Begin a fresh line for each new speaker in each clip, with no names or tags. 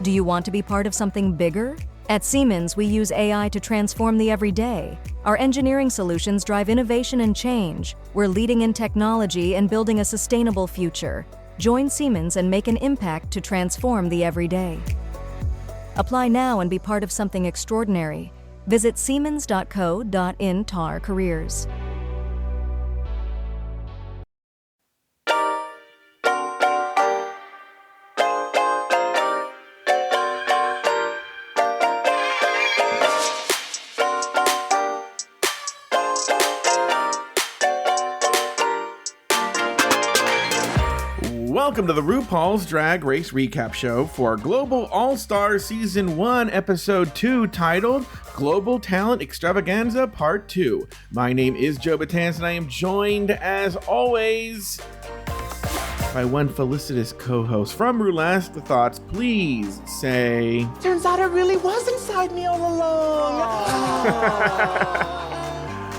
Do you want to be part of something bigger? At Siemens, we use AI to transform the everyday. Our engineering solutions drive innovation and change. We're leading in technology and building a sustainable future. Join Siemens and make an impact to transform the everyday. Apply now and be part of something extraordinary. Visit siemens.co.in/careers.
Welcome to the RuPaul's Drag Race Recap Show for Global All-Star Season 1, Episode 2, titled Global Talent Extravaganza Part 2. My name is Joe Batanz, and I am joined, as always, by one felicitous co-host from Burlesque. The thoughts, please say...
Turns out it really was inside me all along.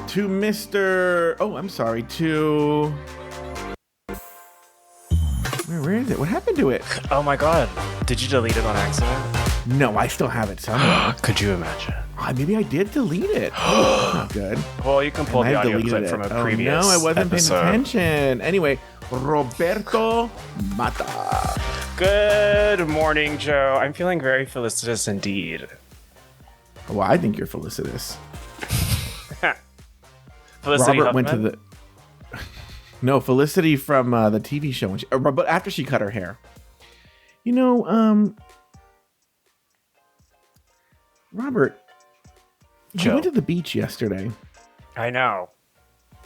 To Mr... Oh, I'm sorry, to... Where is it? What happened to it?
Oh my god. Did you delete it on accident?
No, I still have it somewhere.
Could you imagine?
Maybe I did delete it. Oh, not good.
Well, you can pull the audio clip from a previous
No, I wasn't
episode.
paying attention. Anyway, Roberto Mata.
Good morning, Joe. I'm feeling very felicitous indeed.
Well, I think you're felicitous.
Felicity
Robert went to
Huffman?
the... No, Felicity from the TV show, but after she cut her hair. You know, Robert,
Joe.
you went to the beach yesterday.
I know.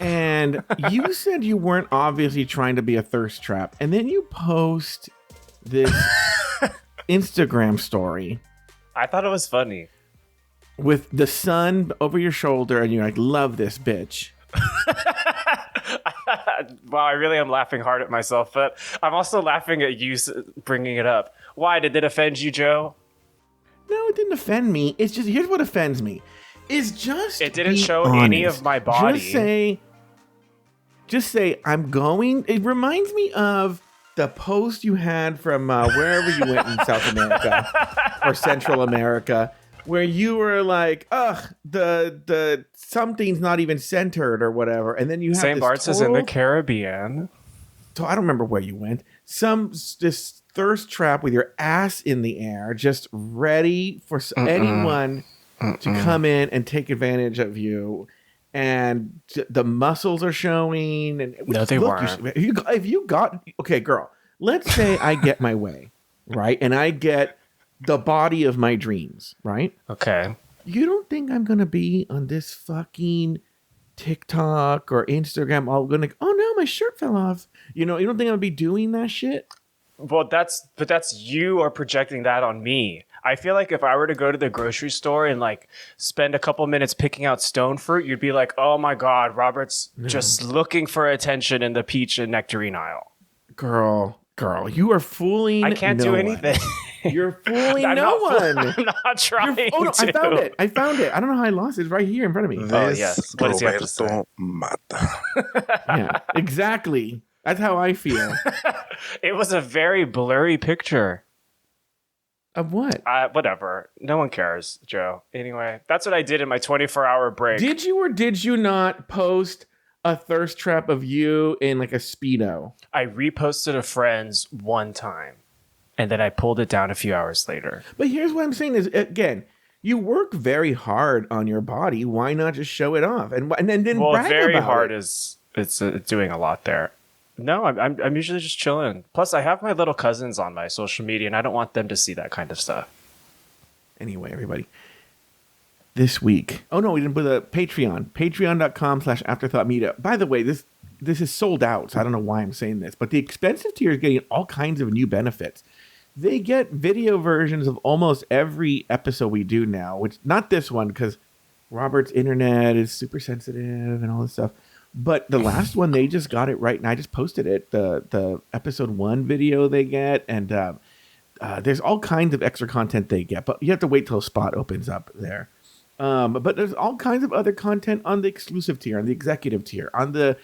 And you said you weren't obviously trying to be a thirst trap. And then you post this Instagram story
I thought it was funny.
with the sun over your shoulder. And you're like, love this bitch.
Wow, I really am laughing hard at myself, but I'm also laughing at you bringing it up. Why? Did it offend you, Joe?
No, it didn't offend me. It's just, here's what offends me. Is just
It didn't
be
show
honest.
any of my body.
Just say, I'm going. It reminds me of the post you had from wherever you went in South America or Central America, where you were like, ugh, the something's not even centered or whatever. And then you have
St.
this
Bart's is in the Caribbean.
So I don't remember where you went. This thirst trap with your ass in the air, just ready for anyone to come in and take advantage of you. And the muscles are showing. And
No, they weren't.
If you got, okay, girl, let's say I get my way, right? And I get the body of my dreams, right?
Okay.
You don't think I'm going to be on this fucking TikTok or Instagram all going to, oh no, my shirt fell off. You don't think I'm going to be doing that shit?
Well, that's you are projecting that on me. I feel like if I were to go to the grocery store and like spend a couple minutes picking out stone fruit, you'd be like, oh my God, Robert's just looking for attention in the peach and nectarine aisle.
Girl, you are fooling.
I can't do anything.
You're fooling
I'm
no
not
one.
I'm not trying
Oh no,
to.
I found it. I don't know how I lost it. It's right here in front of me.
Oh, yes. What does he have to say?
Roberto Mata.
Yeah, exactly. That's how I feel.
It was a very blurry picture.
Of what?
Whatever. No one cares, Joe. Anyway, that's what I did in my 24-hour break.
Did you or did you not post a thirst trap of you in like a Speedo?
I reposted a friend's one time, and then I pulled it down a few hours later.
But here's what I'm saying is, again, you work very hard on your body. Why not just show it off and then brag
very
about
hard
it?
is it's doing a lot there. No, I'm usually just chilling. Plus, I have my little cousins on my social media, and I don't want them to see that kind of stuff.
Anyway, everybody, this week. Oh no, we didn't put a Patreon. Patreon.com/afterthoughtmedia. By the way, this is sold out, so I don't know why I'm saying this, but the expensive tier is getting all kinds of new benefits. They get video versions of almost every episode we do now, which not this one because Robert's internet is super sensitive and all this stuff. But the last one, they just got it right, and I just posted it. The episode 1 video they get, and there's all kinds of extra content they get, but you have to wait till a spot opens up there. But there's all kinds of other content on the exclusive tier, on the executive tier, on the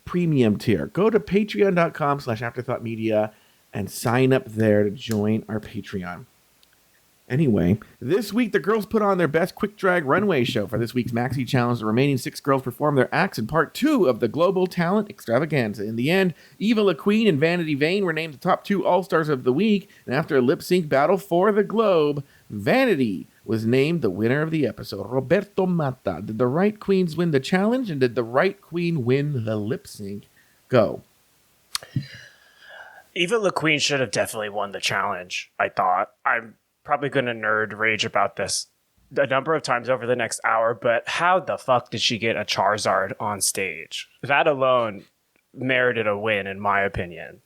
premium tier. Go to patreon.com/afterthoughtmedia and sign up there to join our Patreon. Anyway, this week the girls put on their best quick drag runway show. For this week's Maxi Challenge, the remaining 6 girls performed their acts in part 2 of the Global Talent Extravaganza. In the end, Eva La Queen and Vanity Vain were named the top 2 All-Stars of the week, and after a lip-sync battle for the Globe, Vanity was named the winner of the episode. Roberto Mata. Did the right queens win the challenge, and did the right queen win the lip-sync? Go.
Eva La Queen should have definitely won the challenge, I thought. I'm probably going to nerd rage about this a number of times over the next hour, but how the fuck did she get a Charizard on stage? That alone merited a win, in my opinion.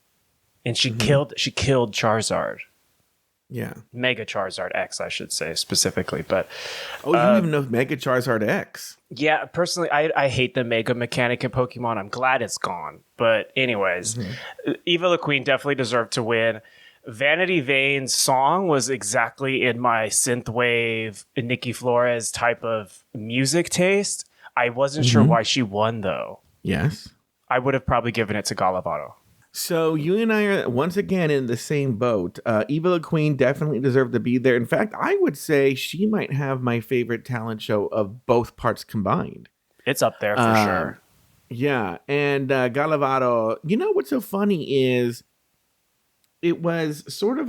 And she killed Charizard.
Yeah.
Mega Charizard X, I should say specifically, but
you don't even know Mega Charizard X.
yeah, personally, I hate the Mega mechanic in Pokemon. I'm glad it's gone. But anyways, Eva La Queen definitely deserved to win. Vanity Vain's song was exactly in my synthwave Nikki Flores type of music taste. I wasn't sure why she won, though.
Yes.
I would have probably given it to Galavado.
So you and I are once again in the same boat. Eva La Queen definitely deserved to be there. In fact, I would say she might have my favorite talent show of both parts combined.
It's up there for sure.
Yeah. And Galavado, you know what's so funny is it was sort of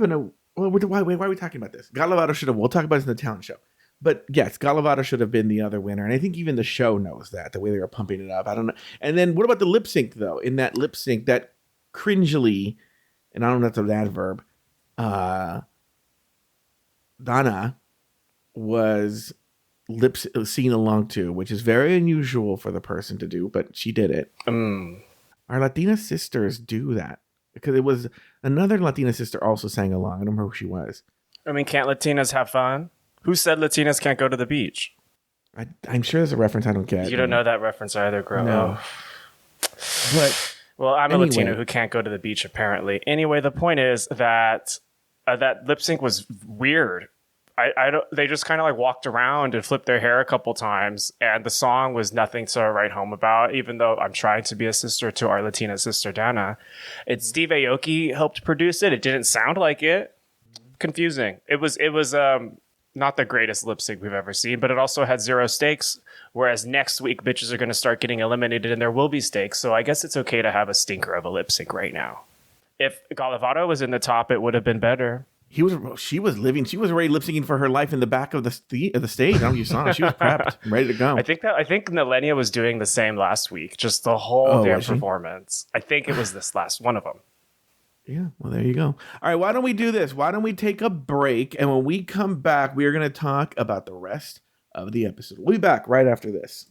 why are we talking about this? Galavado should have, we'll talk about this in the talent show. But yes, Galavado should have been the other winner. And I think even the show knows that, the way they were pumping it up. I don't know. And then what about the lip sync, though? In that lip sync, that cringily, and I don't know if that's an adverb, Donna was singing along to, which is very unusual for the person to do, but she did it. Our Latina sisters do that. Because it was another Latina sister also sang along. I don't remember who she was.
I mean, can't Latinas have fun? Who said Latinas can't go to the beach?
I'm sure there's a reference I don't get.
You don't know that reference either, girl.
No. But
well, I'm
anyway.
a Latino who can't go to the beach, apparently. Anyway, the point is that that lip sync was weird. I don't. They just kind of like walked around and flipped their hair a couple times, and the song was nothing to write home about. Even though I'm trying to be a sister to our Latina sister Dana, Steve Aoki helped produce it. It didn't sound like it. Confusing. It was not the greatest lip sync we've ever seen, but it also had 0 stakes. Whereas next week, bitches are going to start getting eliminated, and there will be stakes. So I guess it's okay to have a stinker of a lip sync right now. If Galavado was in the top, it would have been better.
She was already lip syncing for her life in the back of the stage. I don't know if you saw her. She was prepped, ready to go.
I think Nehellenia was doing the same last week, just the whole damn performance. I think it was this last one of them.
Yeah, well, there you go. All right, why don't we do this? Why don't we take a break? And when we come back, we are going to talk about the rest of the episode. We'll be back right after this.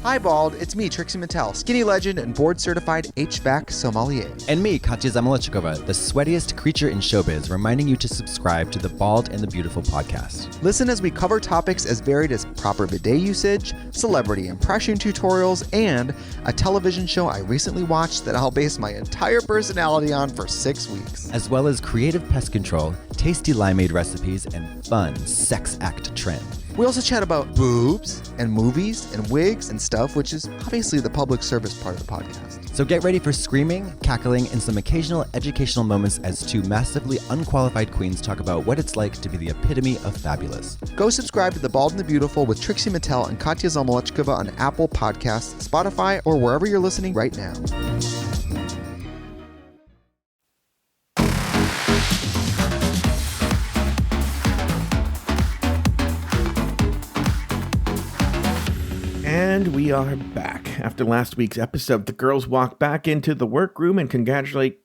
Hi, Bald. It's me, Trixie Mattel, skinny legend and board-certified HVAC sommelier.
And me, Katya Zamolodchikova, the sweatiest creature in showbiz, reminding you to subscribe to the Bald and the Beautiful podcast.
Listen as we cover topics as varied as proper bidet usage, celebrity impression tutorials, and a television show I recently watched that I'll base my entire personality on for 6 weeks.
As well as creative pest control, tasty limeade recipes, and fun sex act trend.
We also chat about boobs and movies and wigs and stuff, which is obviously the public service part of the podcast.
So get ready for screaming, cackling, and some occasional educational moments as 2 massively unqualified queens talk about what it's like to be the epitome of fabulous.
Go subscribe to The Bald and the Beautiful with Trixie Mattel and Katya Zamolodchikova on Apple Podcasts, Spotify, or wherever you're listening right now.
And we are back. After last week's episode, the girls walk back into the workroom and congratulate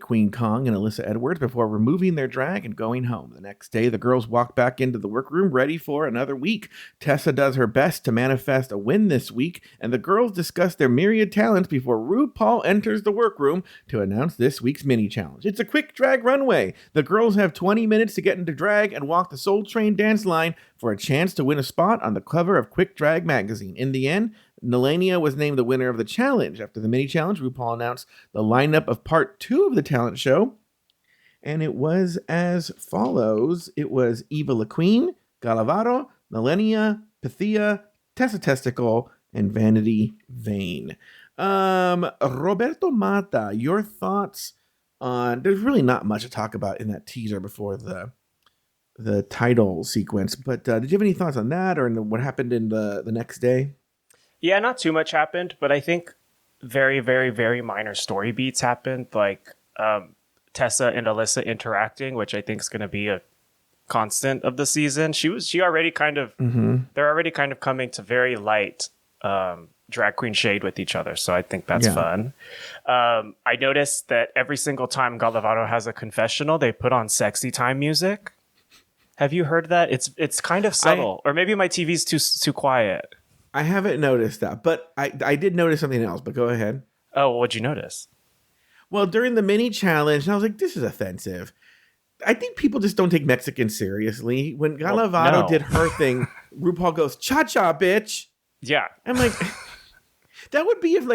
Queen Kong and Alyssa Edwards before removing their drag and going home. The next day, the girls walk back into the workroom ready for another week. Tessa does her best to manifest a win this week, and the girls discuss their myriad talents before RuPaul enters the workroom to announce this week's mini challenge. It's a quick drag runway. The girls have 20 minutes to get into drag and walk the Soul Train dance line for a chance to win a spot on the cover of Quick Drag magazine. In the end, Nehellenia was named the winner of the challenge. After the mini challenge, RuPaul announced the lineup of part 2 of the talent show. And it was as follows. It was Eva La Queen, Galavado, Nehellenia, Pythia, Tessa Testicle, and Vanity Vain. Roberto Mata, your thoughts on... There's really not much to talk about in that teaser before the title sequence, but did you have any thoughts on that or what happened in the next day?
Yeah, not too much happened, but I think very, very, very minor story beats happened, like Tessa and Alyssa interacting, which I think is going to be a constant of the season. They're already kind of coming to very light drag queen shade with each other, so I think that's fun. I noticed that every single time Gallavano has a confessional, they put on sexy time music. Have you heard that? It's kind of subtle, or maybe my TV's too quiet.
I haven't noticed that, but I did notice something else, but go ahead.
Oh, what'd you notice?
Well, during the mini challenge, I was like, this is offensive. I think people just don't take Mexicans seriously. When Gallavano did her thing, RuPaul goes, cha-cha, bitch.
Yeah.
I'm like, that would be if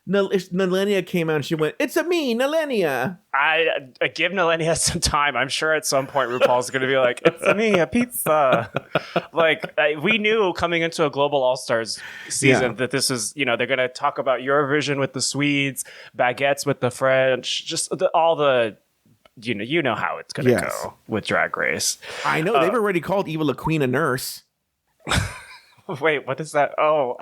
Nehellenia came out and she went, it's a me, Nehellenia.
I give Nehellenia some time. I'm sure at some point RuPaul's going to be like, it's a me, a pizza. We knew coming into a Global All-Stars season that this is, they're going to talk about Eurovision with the Swedes, baguettes with the French, just all the... You know how it's going to go with Drag Race.
I know. They've already called Eva La Queen a nurse.
Wait, what is that? Oh.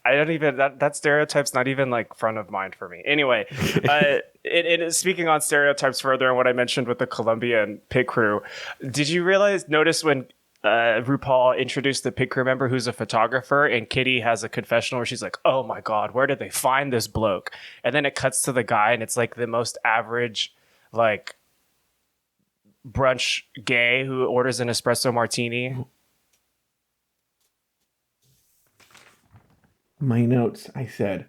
I don't even... That stereotype's not even, front of mind for me. Anyway, it is speaking on stereotypes further and what I mentioned with the Colombian pit crew, did you notice when... RuPaul introduced the pit crew member who's a photographer, and Kitty has a confessional where she's like, oh my God, where did they find this bloke? And then it cuts to the guy and it's the most average, brunch gay who orders an espresso martini.
My notes, I said,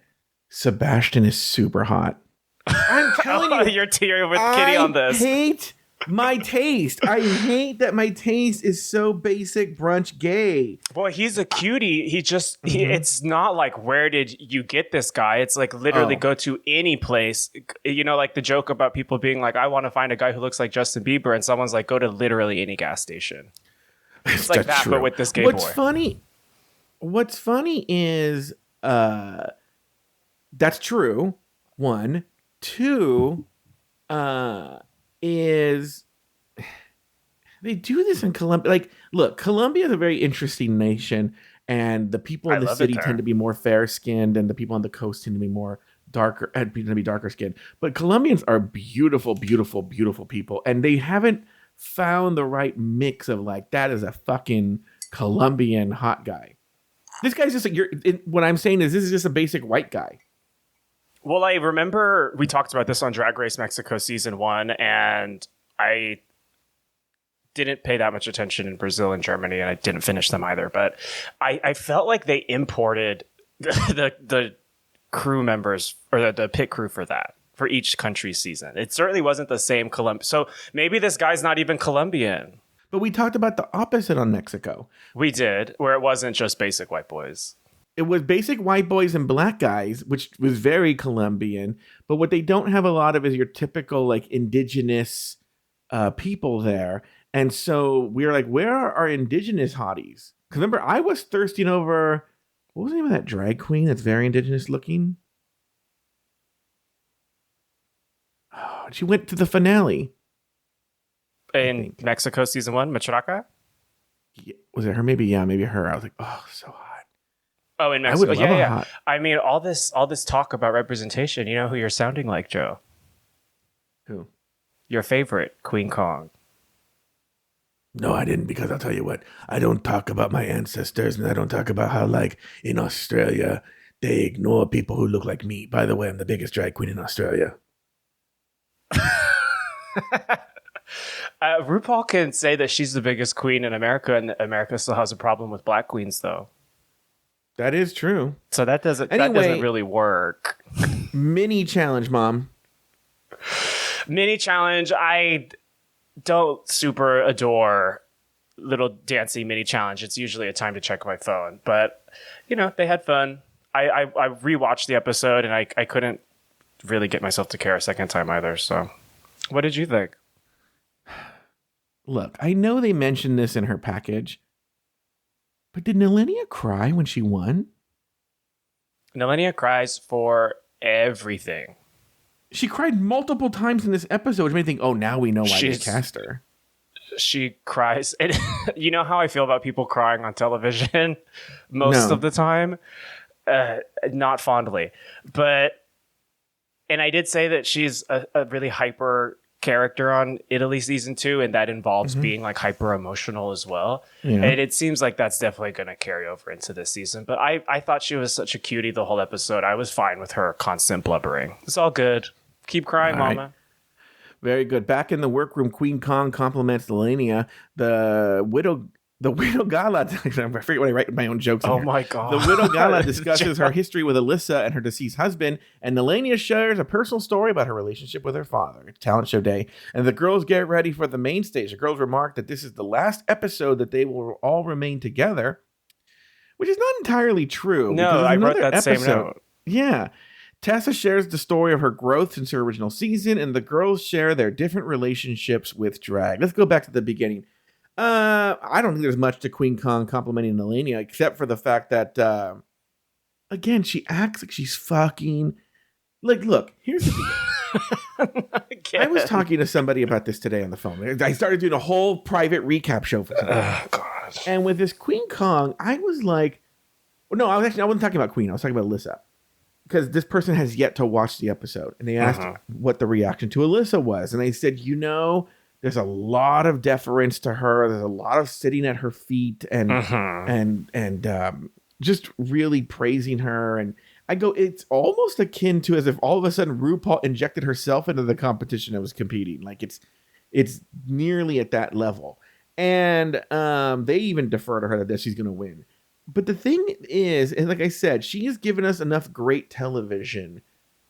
Sebastian is super hot. I'm telling you.
You're tearing with Kitty on this.
I hate my taste. I hate that my taste is so basic brunch gay.
Boy, he's a cutie. It's not where did you get this guy? It's literally go to any place. The joke about people being I want to find a guy who looks like Justin Bieber, and someone's go to literally any gas station. It's like that, true. But with this gay
What's
boy.
What's funny is that's true. 1, 2, is they do this in Colombia. Look, Colombia is a very interesting nation, and the people in the city tend to be more fair-skinned, and the people on the coast tend to be more darker skinned. But Colombians are beautiful, beautiful, beautiful people, and they haven't found the right mix of that is a fucking Colombian hot guy. This guy's just what I'm saying is this is just a basic white guy.
Well, I remember we talked about this on Drag Race Mexico season 1, and I didn't pay that much attention in Brazil and Germany, and I didn't finish them either. But I felt like they imported the crew members or the pit crew for each country's season. It certainly wasn't the same So maybe this guy's not even Colombian.
But we talked about the opposite on Mexico.
We did, where it wasn't just basic white boys.
It was basic white boys and black guys, which was very Colombian. But what they don't have a lot of is your typical indigenous people there. And so we were where are our indigenous hotties? Because remember, I was thirsting over, what was the name of that drag queen that's very indigenous looking? Oh, she went to the finale.
In Mexico season 1, Matraca?
Yeah, was it her? Maybe her. I was oh, so hot.
Oh, in Mexico. Yeah. I mean, all this talk about representation, you know who you're sounding like, Joe?
Who?
Your favorite, Queen Kong.
No, I didn't, because I'll tell you what, I don't talk about my ancestors, and I don't talk about how, in Australia, they ignore people who look like me. By the way, I'm the biggest drag queen in Australia.
RuPaul can say that she's the biggest queen in America, and America still has a problem with black queens, though.
That is true.
So that doesn't really work.
Mini challenge, Mom.
Mini challenge. I don't super adore little dancey mini challenge. It's usually a time to check my phone, but they had fun. I rewatched the episode, and I couldn't really get myself to care a second time either. So what did you think?
Look, I know they mentioned this in her package, But did Nehellenia cry when she won?
Nehellenia cries for everything.
She cried multiple times in this episode, which made me think, oh, now we know why they
She's-
cast her.
She cries. And you know how I feel about people crying on television most
No.
of the time? Not fondly. And I did say that she's a really hyper character on Italy season 2, and that involves being like hyper emotional as well.
Yeah.
And it seems like that's definitely going to carry over into this season. But I thought she was such a cutie the whole episode. I was fine with her constant blubbering. It's all good. Keep crying,
All right.
mama.
Very good. Back in the workroom, Queen Kong compliments Nehellenia. The widow Gala, I forget what I write my own jokes. in
Oh
here.
my God.
The widow Gala discusses her history with Alyssa and her deceased husband, and Nehellenia shares a personal story about her relationship with her father. It's talent show day, and the girls get ready for the main stage. The girls remark that this is the last episode that they will all remain together, which is not entirely true.
No,
because
I wrote
another
that same note.
Yeah. Tessa shares the story of her growth since her original season, and the girls share their different relationships with drag. Let's go back to the beginning. I don't think there's much to Queen Kong complimenting Nehellenia, except for the fact that, again, she acts like she's fucking... Like, look, here's the deal. I was talking to somebody about this today on the phone. I started doing a whole private recap show for today.
Oh, God.
And with this Queen Kong, I was like... Well, no, I wasn't talking about Queen. I was talking about Alyssa. Because this person has yet to watch the episode. And they asked what the reaction to Alyssa was. And I said, there's a lot of deference to her. There's a lot of sitting at her feet and just really praising her. And I go, it's almost akin to as if all of a sudden RuPaul injected herself into the competition that was competing. Like it's nearly at that level. And they even defer to her that she's going to win. But the thing is, and like I said, she has given us enough great television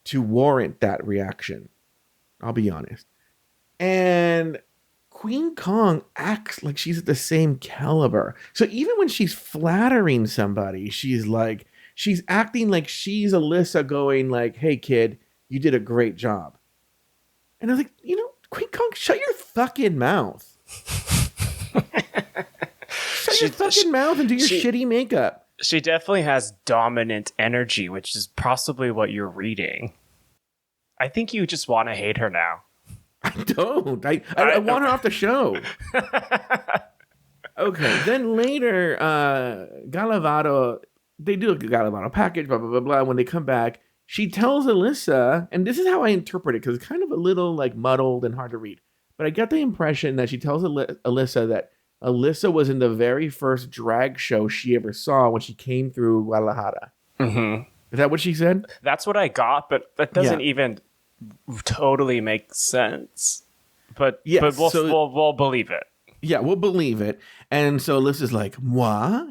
to warrant that reaction. I'll be honest. And Queen Kong acts like she's at the same caliber. So even when she's flattering somebody, she's acting like she's Alyssa going like, hey kid, you did a great job. And I was like, Queen Kong, shut your fucking mouth. Shut your fucking mouth and do your shitty makeup.
She definitely has dominant energy, which is possibly what you're reading. I think you just want to hate her now.
I don't. I want her off the show. Okay. Then later, Galavado, they do a Galavado package, blah, blah, blah, blah. When they come back, she tells Alyssa, and this is how I interpret it, because it's kind of a little like muddled and hard to read. But I get the impression that she tells Alyssa that Alyssa was in the very first drag show she ever saw when she came through Guadalajara. Mm-hmm. Is that what she said?
That's what I got, but that doesn't even totally make sense. But we'll believe it.
Yeah, we'll believe it. And so Alyssa's like, moi,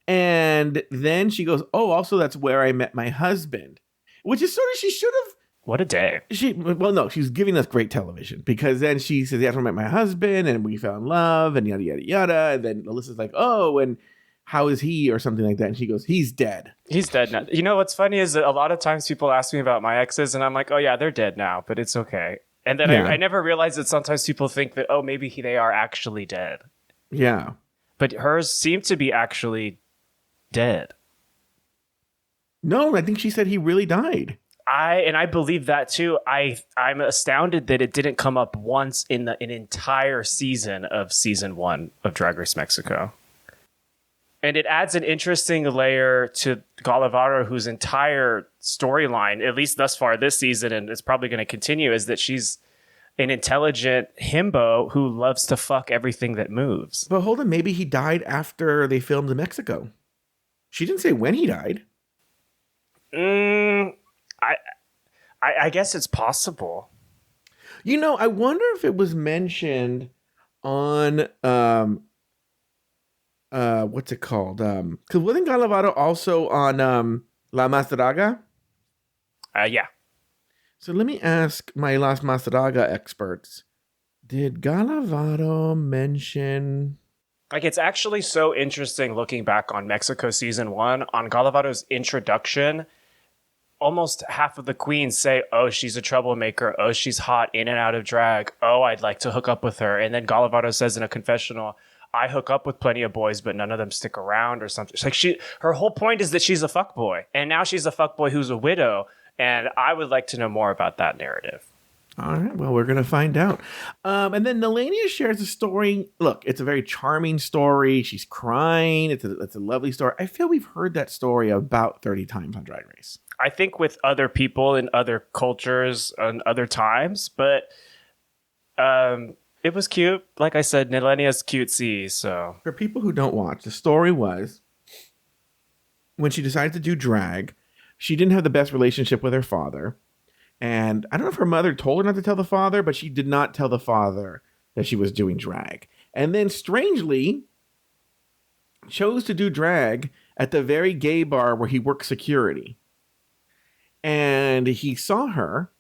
And then she goes, oh, also that's where I met my husband. Which is sort of, she should have.
What a day.
She's giving us great television, because then she says, that's where I met my husband and we fell in love and yada, yada, yada. And then Alyssa's like, oh, and how is he or something like that? And she goes, he's dead.
He's dead now. You know, what's funny is that a lot of times people ask me about my exes and I'm like, oh yeah, they're dead now, but it's okay. And then I never realized that sometimes people think that, oh, maybe they are actually dead.
Yeah.
But hers seemed to be actually dead.
No, I think she said he really died.
I believe that too. I'm astounded that it didn't come up once in an entire season of season 1 of Drag Race Mexico. And it adds an interesting layer to Galavaro, whose entire storyline, at least thus far this season, and it's probably going to continue, is that she's an intelligent himbo who loves to fuck everything that moves.
But hold on, maybe he died after they filmed in Mexico. She didn't say when he died.
I guess it's possible.
I wonder if it was mentioned on what's it called? Because wasn't Galavado also on La Mas Draga?
Yeah.
So let me ask my Las Mas Draga experts. Did Galavado mention...
Like, it's actually so interesting looking back on Mexico season 1, on Galavado's introduction. Almost half of the queens say, oh, she's a troublemaker. Oh, she's hot in and out of drag. Oh, I'd like to hook up with her. And then Galavado says in a confessional, I hook up with plenty of boys, but none of them stick around or something. It's like her whole point is that she's a fuckboy, and now she's a fuckboy who's a widow. And I would like to know more about that narrative.
All right. Well, we're going to find out. And then Nehellenia shares a story. Look, it's a very charming story. She's crying. It's a lovely story. I feel we've heard that story about 30 times on Drag Race.
I think with other people in other cultures and other times, but it was cute. Like I said, Nehellenia's cutesy. So
for people who don't watch, the story was when she decided to do drag, she didn't have the best relationship with her father. And I don't know if her mother told her not to tell the father, but she did not tell the father that she was doing drag. And then strangely chose to do drag at the very gay bar where he worked security. And he saw her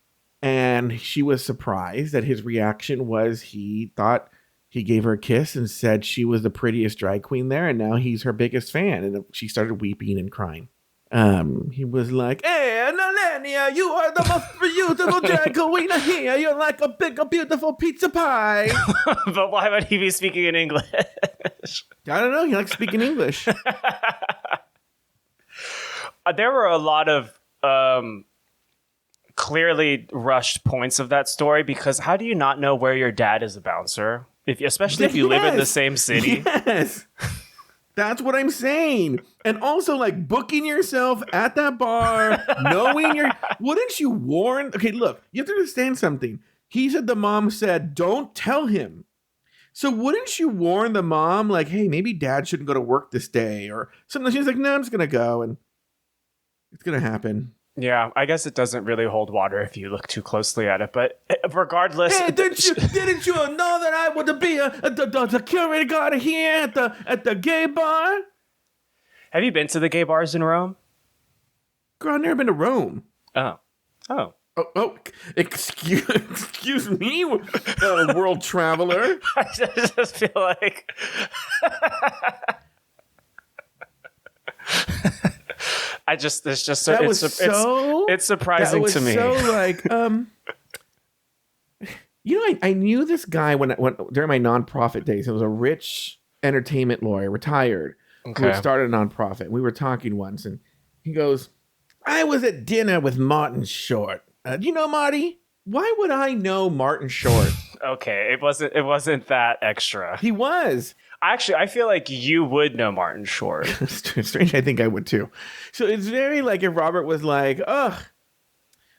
and she was surprised that his reaction was he thought he gave her a kiss and said she was the prettiest drag queen there. And now he's her biggest fan. And she started weeping and crying. He was like, "Hey, Nehellenia, you are the most beautiful drag queen here. You're like a big, beautiful pizza pie."
But why would he be speaking in English?
I don't know. He likes speaking English.
There were a lot of clearly rushed points of that story, because how do you not know where your dad is a bouncer? Especially if you live in the same city.
Yes. That's what I'm saying. And also, like, booking yourself at that bar, knowing wouldn't you warn? Okay, look, you have to understand something. He said the mom said, don't tell him. So wouldn't you warn the mom, like, hey, maybe dad shouldn't go to work this day or something? She's like, no, I'm just going to go and it's going to happen.
Yeah, I guess it doesn't really hold water if you look too closely at it. But regardless,
hey, didn't you know that I would be the security guard here at the gay bar?
Have you been to the gay bars in Rome?
Girl, I've never been to Rome.
Oh.
Excuse me, world traveler.
I just feel like. It's surprising to me.
So like, I knew this guy when during my nonprofit days. It was a rich entertainment lawyer, retired, who had started a nonprofit. We were talking once, and he goes, "I was at dinner with Martin Short. Do you know Marty? Why would I know Martin Short?"
Okay, it wasn't that extra.
He was.
Actually, I feel like you would know Martin Short.
Strange, I think I would too. So it's very like if Robert was like, "Ugh,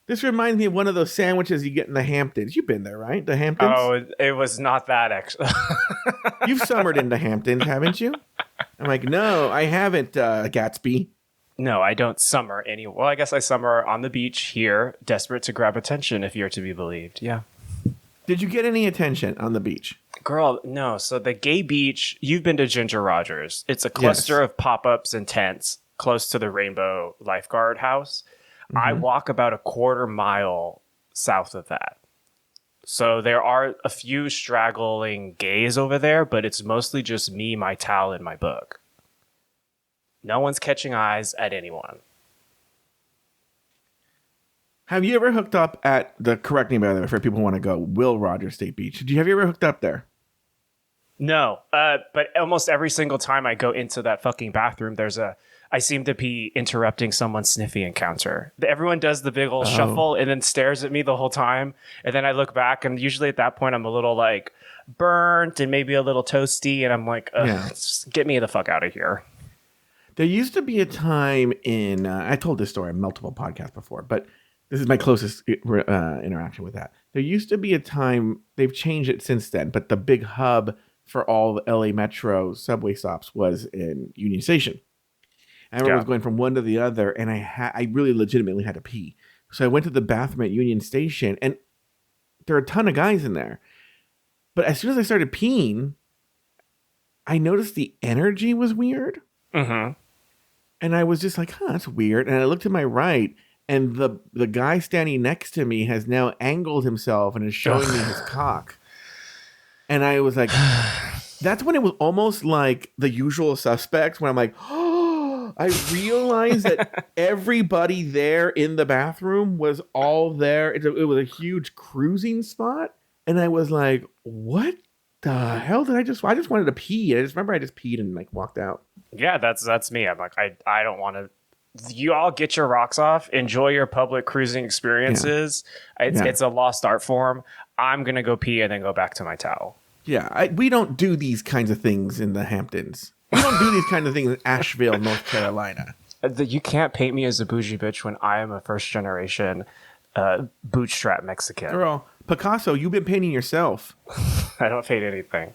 this reminds me of one of those sandwiches you get in the Hamptons." You've been there, right? The Hamptons?
Oh, it was not that extra.
You've summered in the Hamptons, haven't you? I'm like, no, I haven't, Gatsby.
No, I don't summer anywhere. Well, I guess I summer on the beach here, desperate to grab attention, if you're to be believed. Yeah.
Did you get any attention on the beach?
Girl, no. So the gay beach, you've been to Ginger Rogers. It's a cluster of pop-ups and tents close to the Rainbow Lifeguard House. Mm-hmm. I walk about a quarter mile south of that. So there are a few straggling gays over there, but it's mostly just me, my towel, and my book. No one's catching eyes at anyone.
Have you ever hooked up at the correct name, by the way, for people who want to go, Will Rogers State Beach? Have you ever hooked up there?
No, but almost every single time I go into that fucking bathroom, I seem to be interrupting someone's sniffy encounter. Everyone does the big old shuffle and then stares at me the whole time. And then I look back, and usually at that point, I'm a little like burnt and maybe a little toasty. And I'm like, just get me the fuck out of here.
There used to be a time in, I told this story on multiple podcasts before, but this is my closest interaction with that. There used to be a time, they've changed it since then, but the big hub for all the LA Metro subway stops was in Union Station. I remember I was going from one to the other, and I really legitimately had to pee. So I went to the bathroom at Union Station, and there are a ton of guys in there. But as soon as I started peeing, I noticed the energy was weird.
Mm-hmm.
And I was just like, that's weird. And I looked to my right, and the guy standing next to me has now angled himself and is showing me his cock. And I was like, that's when it was almost like The Usual Suspects, when I'm like, I realized that everybody there in the bathroom was all there. It was a huge cruising spot. And I was like, what the hell did I just wanted to pee. I just remember I just peed and like walked out.
Yeah, that's me. I'm like, I don't want to. You all get your rocks off. Enjoy your public cruising experiences. It's a lost art form. I'm going to go pee and then go back to my towel.
Yeah, we don't do these kinds of things in the Hamptons. We don't do these kinds of things in Asheville, North Carolina.
You can't paint me as a bougie bitch when I am a first generation bootstrap Mexican.
Girl, Picasso, you've been painting yourself.
I don't paint anything.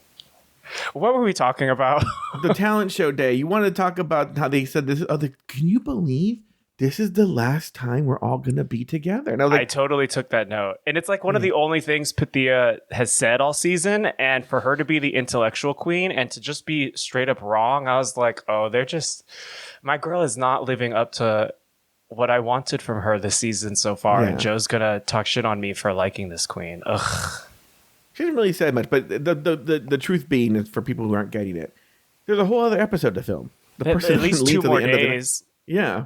What were we talking about?
The talent show day. You want to talk about how they said this? Can you believe this is the last time we're all going to be together? And I was like,
I totally took that note. And it's like one of the only things Pythia has said all season. And for her to be the intellectual queen and to just be straight up wrong, I was like, oh, my girl is not living up to what I wanted from her this season so far.
Yeah.
And Joe's going to talk shit on me for liking this queen. Ugh.
she didn't really say much, but the truth being is, for people who aren't getting it, there's a whole other episode to film.
At least 2 more days.
Yeah.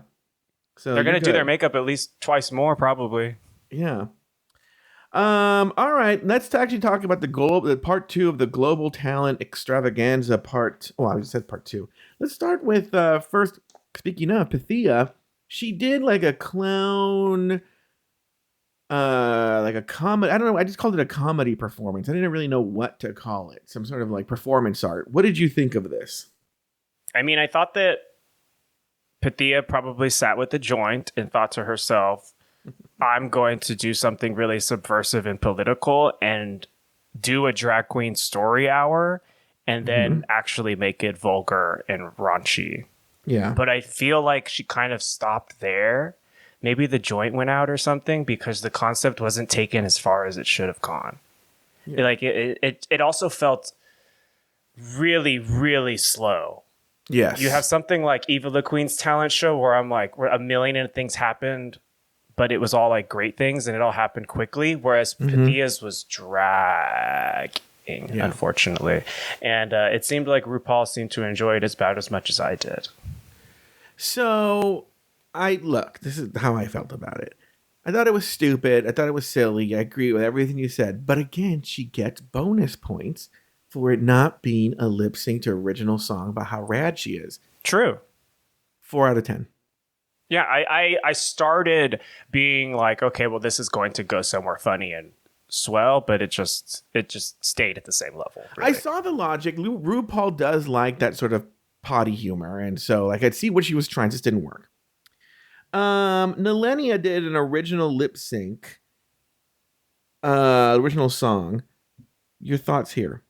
So
they're going to do their makeup at least twice more, probably.
Yeah. All right. Let's actually talk about the part 2 of the Global Talent Extravaganza I just said part 2. Let's start with first. Speaking of Pythia, she did like a clown, like a comedy. I don't know. I just called it a comedy performance. I didn't really know what to call it. Some sort of like performance art. What did you think of this?
I mean, I thought that Pythia probably sat with the joint and thought to herself, I'm going to do something really subversive and political and do a drag queen story hour and then actually make it vulgar and raunchy.
Yeah.
But I feel like she kind of stopped there. Maybe the joint went out or something because the concept wasn't taken as far as it should have gone. Yeah. Like it also felt really, really slow.
Yes.
You have something like Eva the Queen's talent show where I'm like, where a million things happened, but it was all like great things and it all happened quickly. Whereas Pythia's was dragging, unfortunately. And it seemed like RuPaul seemed to enjoy it about as much as I did.
So, this is how I felt about it. I thought it was stupid. I thought it was silly. I agree with everything you said. But again, she gets bonus points for it not being a lip sync to original song about how rad she is.
True.
4 out of 10.
Yeah, I started being like, okay, well, this is going to go somewhere funny and swell, but it just stayed at the same level. Really.
I saw the logic. RuPaul does like that sort of potty humor, and so like I'd see what she was trying, just didn't work. Nehellenia did an original lip sync, original song. Your thoughts here?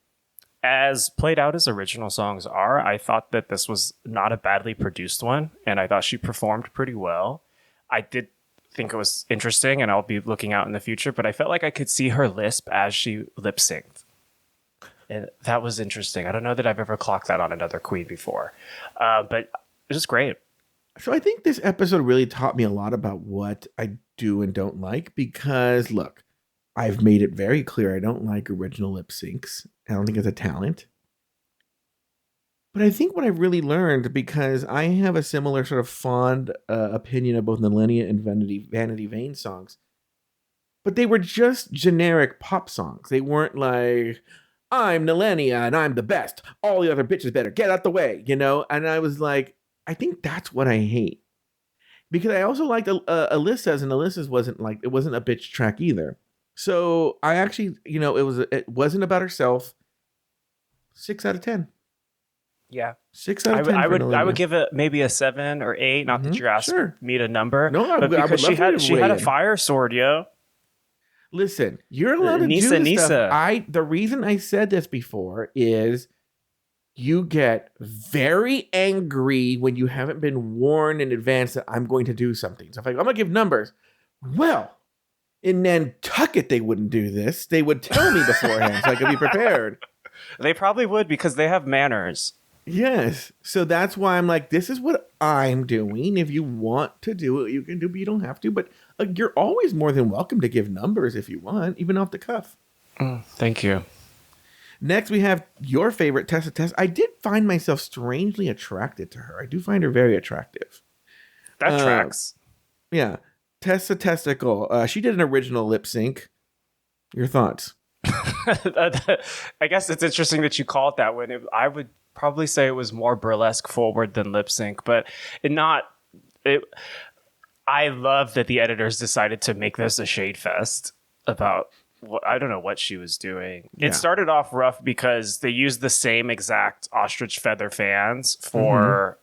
As played out as original songs are, I thought that this was not a badly produced one, and I thought she performed pretty well. I did think it was interesting, and I'll be looking out in the future, but I felt like I could see her lisp as she lip synced. And that was interesting. I don't know that I've ever clocked that on another queen before, but it was great.
So I think this episode really taught me a lot about what I do and don't like, because look, I've made it very clear I don't like original lip syncs. I don't think it's a talent. But I think what I've really learned, because I have a similar sort of fond opinion of both Nehellenia and Vanity Vain songs, but they were just generic pop songs. They weren't like, I'm Nehellenia and I'm the best. All the other bitches better get out the way, you know? And I was like, I think that's what I hate. Because I also liked Alyssa's, and Alyssa's wasn't a bitch track either. So I actually, it wasn't about herself. 6 out of 10.
Yeah,
6 out of 10.
I would give it maybe a 7 or 8. Not that you're asking me to number.
No,
but because she had a fire sword, yo.
Listen, you're allowed to do this stuff. The reason I said this before is you get very angry when you haven't been warned in advance that I'm going to do something. So if I'm going to give numbers, well, in Nantucket, they wouldn't do this. They would tell me beforehand so I could be prepared.
They probably would, because they have manners.
Yes. So that's why I'm like, this is what I'm doing. If you want to do it, you can do it, but you don't have to. But you're always more than welcome to give numbers if you want, even off the cuff.
Thank you.
Next, we have your favorite, Tessa. I did find myself strangely attracted to her. I do find her very attractive.
That tracks.
Yeah. Tessa Testicle. She did an original lip sync. Your thoughts?
I guess it's interesting that you call it that when I would probably say it was more burlesque forward than lip sync, but I love that the editors decided to make this a shade fest about I don't know what she was doing.
Yeah.
It started off rough because they used the same exact ostrich feather fans for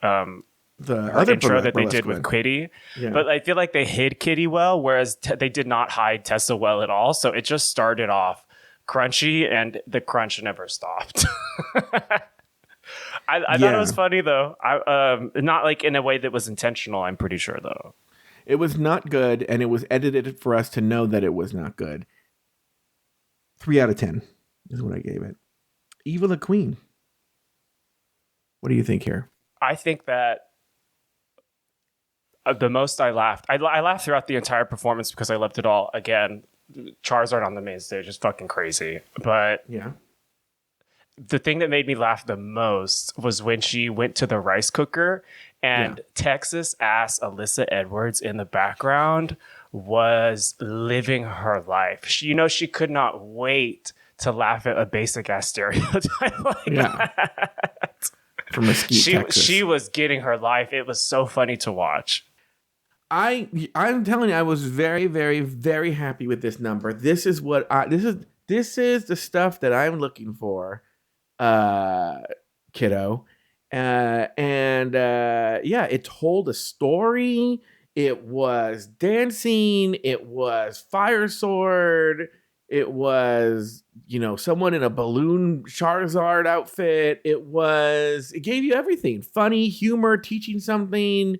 The
her
other
intro that they
burlesque
did with
one.
Kitty.
Yeah.
But I feel like they hid Kitty well, whereas they did not hide Tessa well at all. So it just started off crunchy and the crunch never stopped. I thought it was funny though. Not like in a way that was intentional, I'm pretty sure though.
It was not good, and it was edited for us to know that it was not good. 3 out of 10 is what I gave it. Eva the Queen. What do you think here?
I think that the most I laughed throughout the entire performance because I loved it all. Again, Charizard on the main stage is fucking crazy. But
Yeah.
the thing that made me laugh the most was when she went to the rice cooker and Texas ass Alyssa Edwards in the background was living her life. She could not wait to laugh at a basic ass stereotype like that.
From Mesquite, Texas.
She was getting her life. It was so funny to watch.
I'm telling you, I was very, very, very happy with this number. This is what this is the stuff that I'm looking for, kiddo. It told a story. It was dancing. It was fire sword. It was, someone in a balloon Charizard outfit. It gave you everything. Funny, humor, teaching something.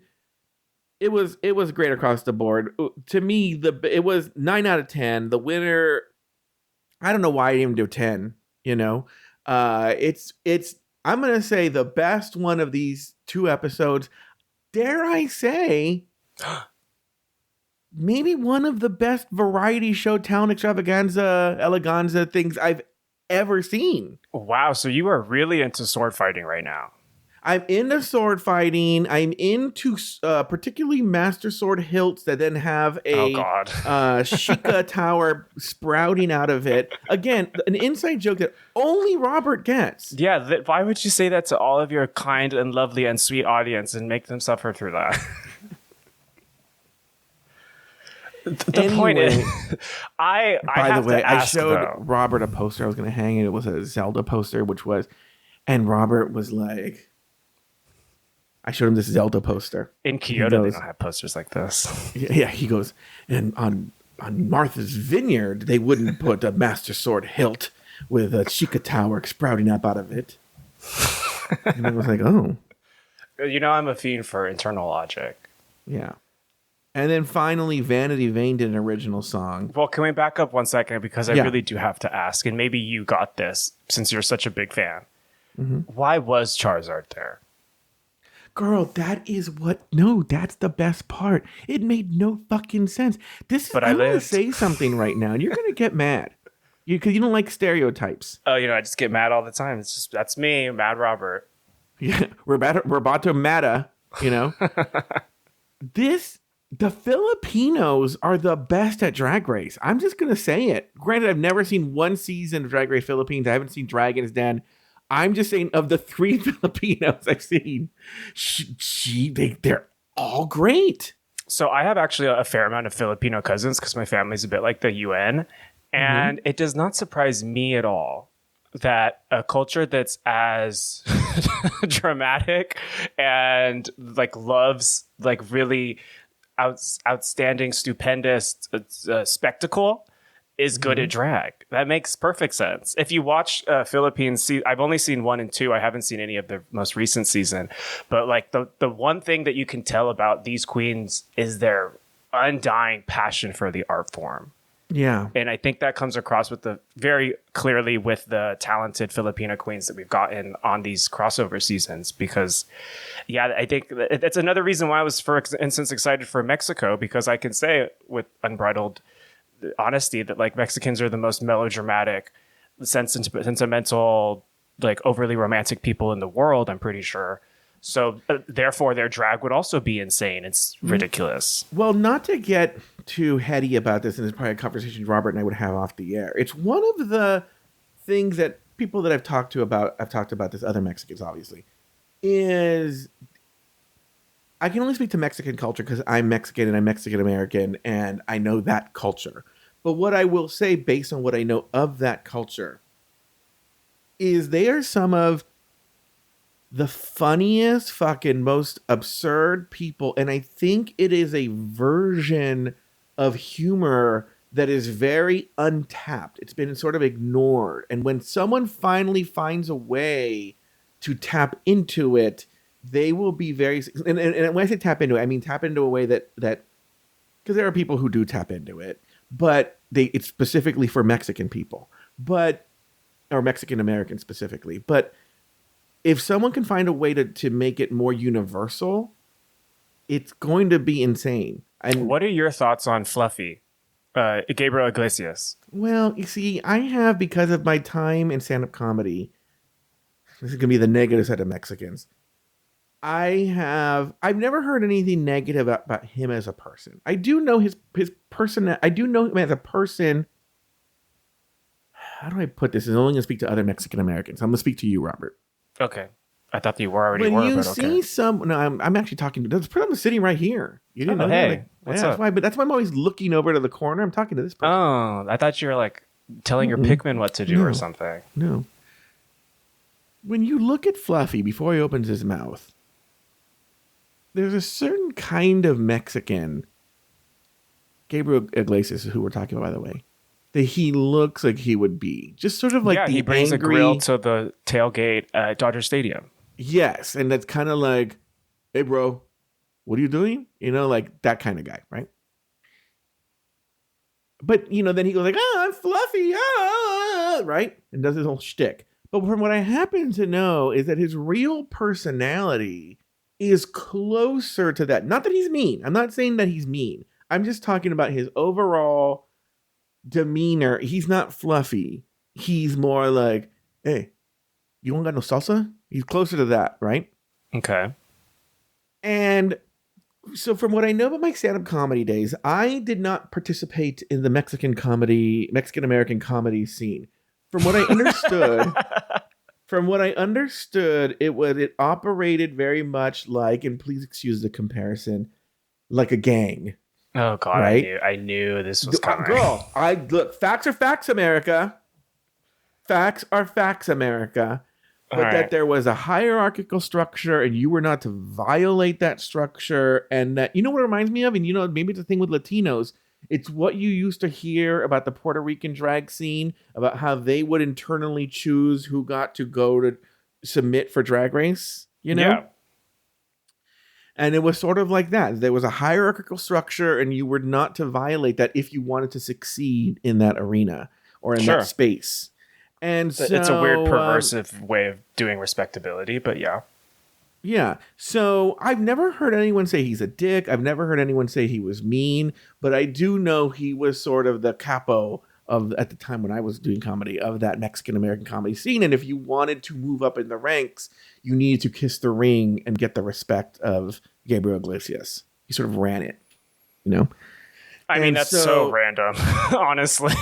It was great across the board. To me, it was 9 out of 10. The winner, I don't know why I didn't even do 10, I'm going to say the best one of these 2 episodes. Dare I say, maybe one of the best variety show talent extravaganza, eleganza things I've ever seen.
Wow, so you are really into sword fighting right now.
I'm into sword fighting. I'm into particularly master sword hilts that then have a Sheikah tower sprouting out of it. Again, an inside joke that only Robert gets.
Yeah, why would you say that to all of your kind and lovely and sweet audience and make them suffer through that? The point is, I
showed Robert a poster I was going to hang, and it was a Zelda poster, and Robert was like, I showed him this Zelda poster.
In Kyoto, they don't have posters like this.
Yeah, he goes, and on Martha's Vineyard, they wouldn't put a Master Sword hilt with a Sheikah tower sprouting up out of it. And I was like, oh.
I'm a fiend for internal logic.
Yeah. And then finally, Vanity Vain did an original song.
Well, can we back up 1 second? Because I really do have to ask, and maybe you got this since you're such a big fan. Mm-hmm. Why was Charizard there?
Girl, that's the best part. It made no fucking sense. I'm going to say something right now, and you're going to get mad. Because you don't like stereotypes.
Oh, I just get mad all the time. It's just, that's me, Mad Robert.
Yeah, Roberto Mata, The Filipinos are the best at Drag Race. I'm just going to say it. Granted, I've never seen one season of Drag Race Philippines. I haven't seen Dragon's Den. I'm just saying, of the 3 Filipinos I've seen, they're all great.
So I have actually a fair amount of Filipino cousins because my family's a bit like the UN. And it does not surprise me at all that a culture that's as dramatic and loves really outstanding, stupendous spectacle is good at drag. That makes perfect sense. If you watch Philippines, I've only seen 1 and 2. I haven't seen any of the most recent season. But the one thing that you can tell about these queens is their undying passion for the art form.
Yeah.
And I think that comes across very clearly with the talented Filipino queens that we've gotten on these crossover seasons. Because, I think that's another reason why I was, for instance, excited for Mexico, because I can say with unbridled honesty that Mexicans are the most melodramatic, sentimental, overly romantic people in the world, I'm pretty sure. So therefore, their drag would also be insane. It's ridiculous.
Well, not to get too heady about this, and it's probably a conversation Robert and I would have off the air. It's one of the things that people that I've talked about this, other Mexicans, obviously, is I can only speak to Mexican culture because I'm Mexican and I'm Mexican American and I know that culture. But what I will say based on what I know of that culture is they are some of the funniest, fucking most absurd people. And I think it is a version of humor that is very untapped. It's been sort of ignored. And when someone finally finds a way to tap into it, they will be very, and when I say tap into it, I mean tap into a way that because there are people who do tap into it, but it's specifically for Mexican people, or Mexican Americans specifically. But if someone can find a way to make it more universal, it's going to be insane. And
what are your thoughts on Fluffy, Gabriel Iglesias?
Well, you see, I have, because of my time in stand-up comedy, this is going to be the negative side of Mexicans. I've never heard anything negative about him as a person. I do know his person. I do know him as a person. How do I put this? I'm only going to speak to other Mexican Americans. I'm going to speak to you, Robert.
Okay. I thought you were already.
When you see no, I'm actually talking to. I'm sitting right here. You didn't know
hey,
that? Like,
what's
that's
up?
why. But that's why I'm always looking over to the corner. I'm talking to this person.
Oh, I thought you were like telling your Pikmin what to do or something.
No. When you look at Fluffy before he opens his mouth, there's a certain kind of Mexican, Gabriel Iglesias, who we're talking about, by the way, that he looks like he would be. Just sort of like the
he brings
angry,
a grill to the tailgate at Dodger Stadium.
Yes, and that's kind of like, hey, bro, what are you doing? You know, like that kind of guy, right? But, then he goes like, I'm Fluffy, right? And does his whole shtick. But from what I happen to know is that his real personality is closer to that. Not that he's mean. I'm not saying that he's mean. I'm just talking about his overall demeanor. He's not fluffy. He's more like, hey, you want got no salsa? He's closer to that, right?
Okay.
And so from what I know about my stand-up comedy days, I did not participate in the Mexican American comedy scene. From what I understood, it operated very much like, and please excuse the comparison, like a gang.
Oh God,
right?
I knew this was coming.
Girl, look, facts are facts, America. Facts are facts, America. But that there was a hierarchical structure and you were not to violate that structure. And that, you know what it reminds me of? And maybe it's a thing with Latinos. It's what you used to hear about the Puerto Rican drag scene, about how they would internally choose who got to go to submit for Drag Race,
Yeah.
And it was sort of like that. There was a hierarchical structure and you were not to violate that if you wanted to succeed in that arena or in that space. And so,
it's a weird perversive way of doing respectability, but yeah.
Yeah. So I've never heard anyone say he's a dick. I've never heard anyone say he was mean, but I do know he was sort of the capo of, at the time when I was doing comedy, of that Mexican American comedy scene. And if you wanted to move up in the ranks, you needed to kiss the ring and get the respect of Gabriel Iglesias. He sort of ran it,
I mean, that's so random, honestly.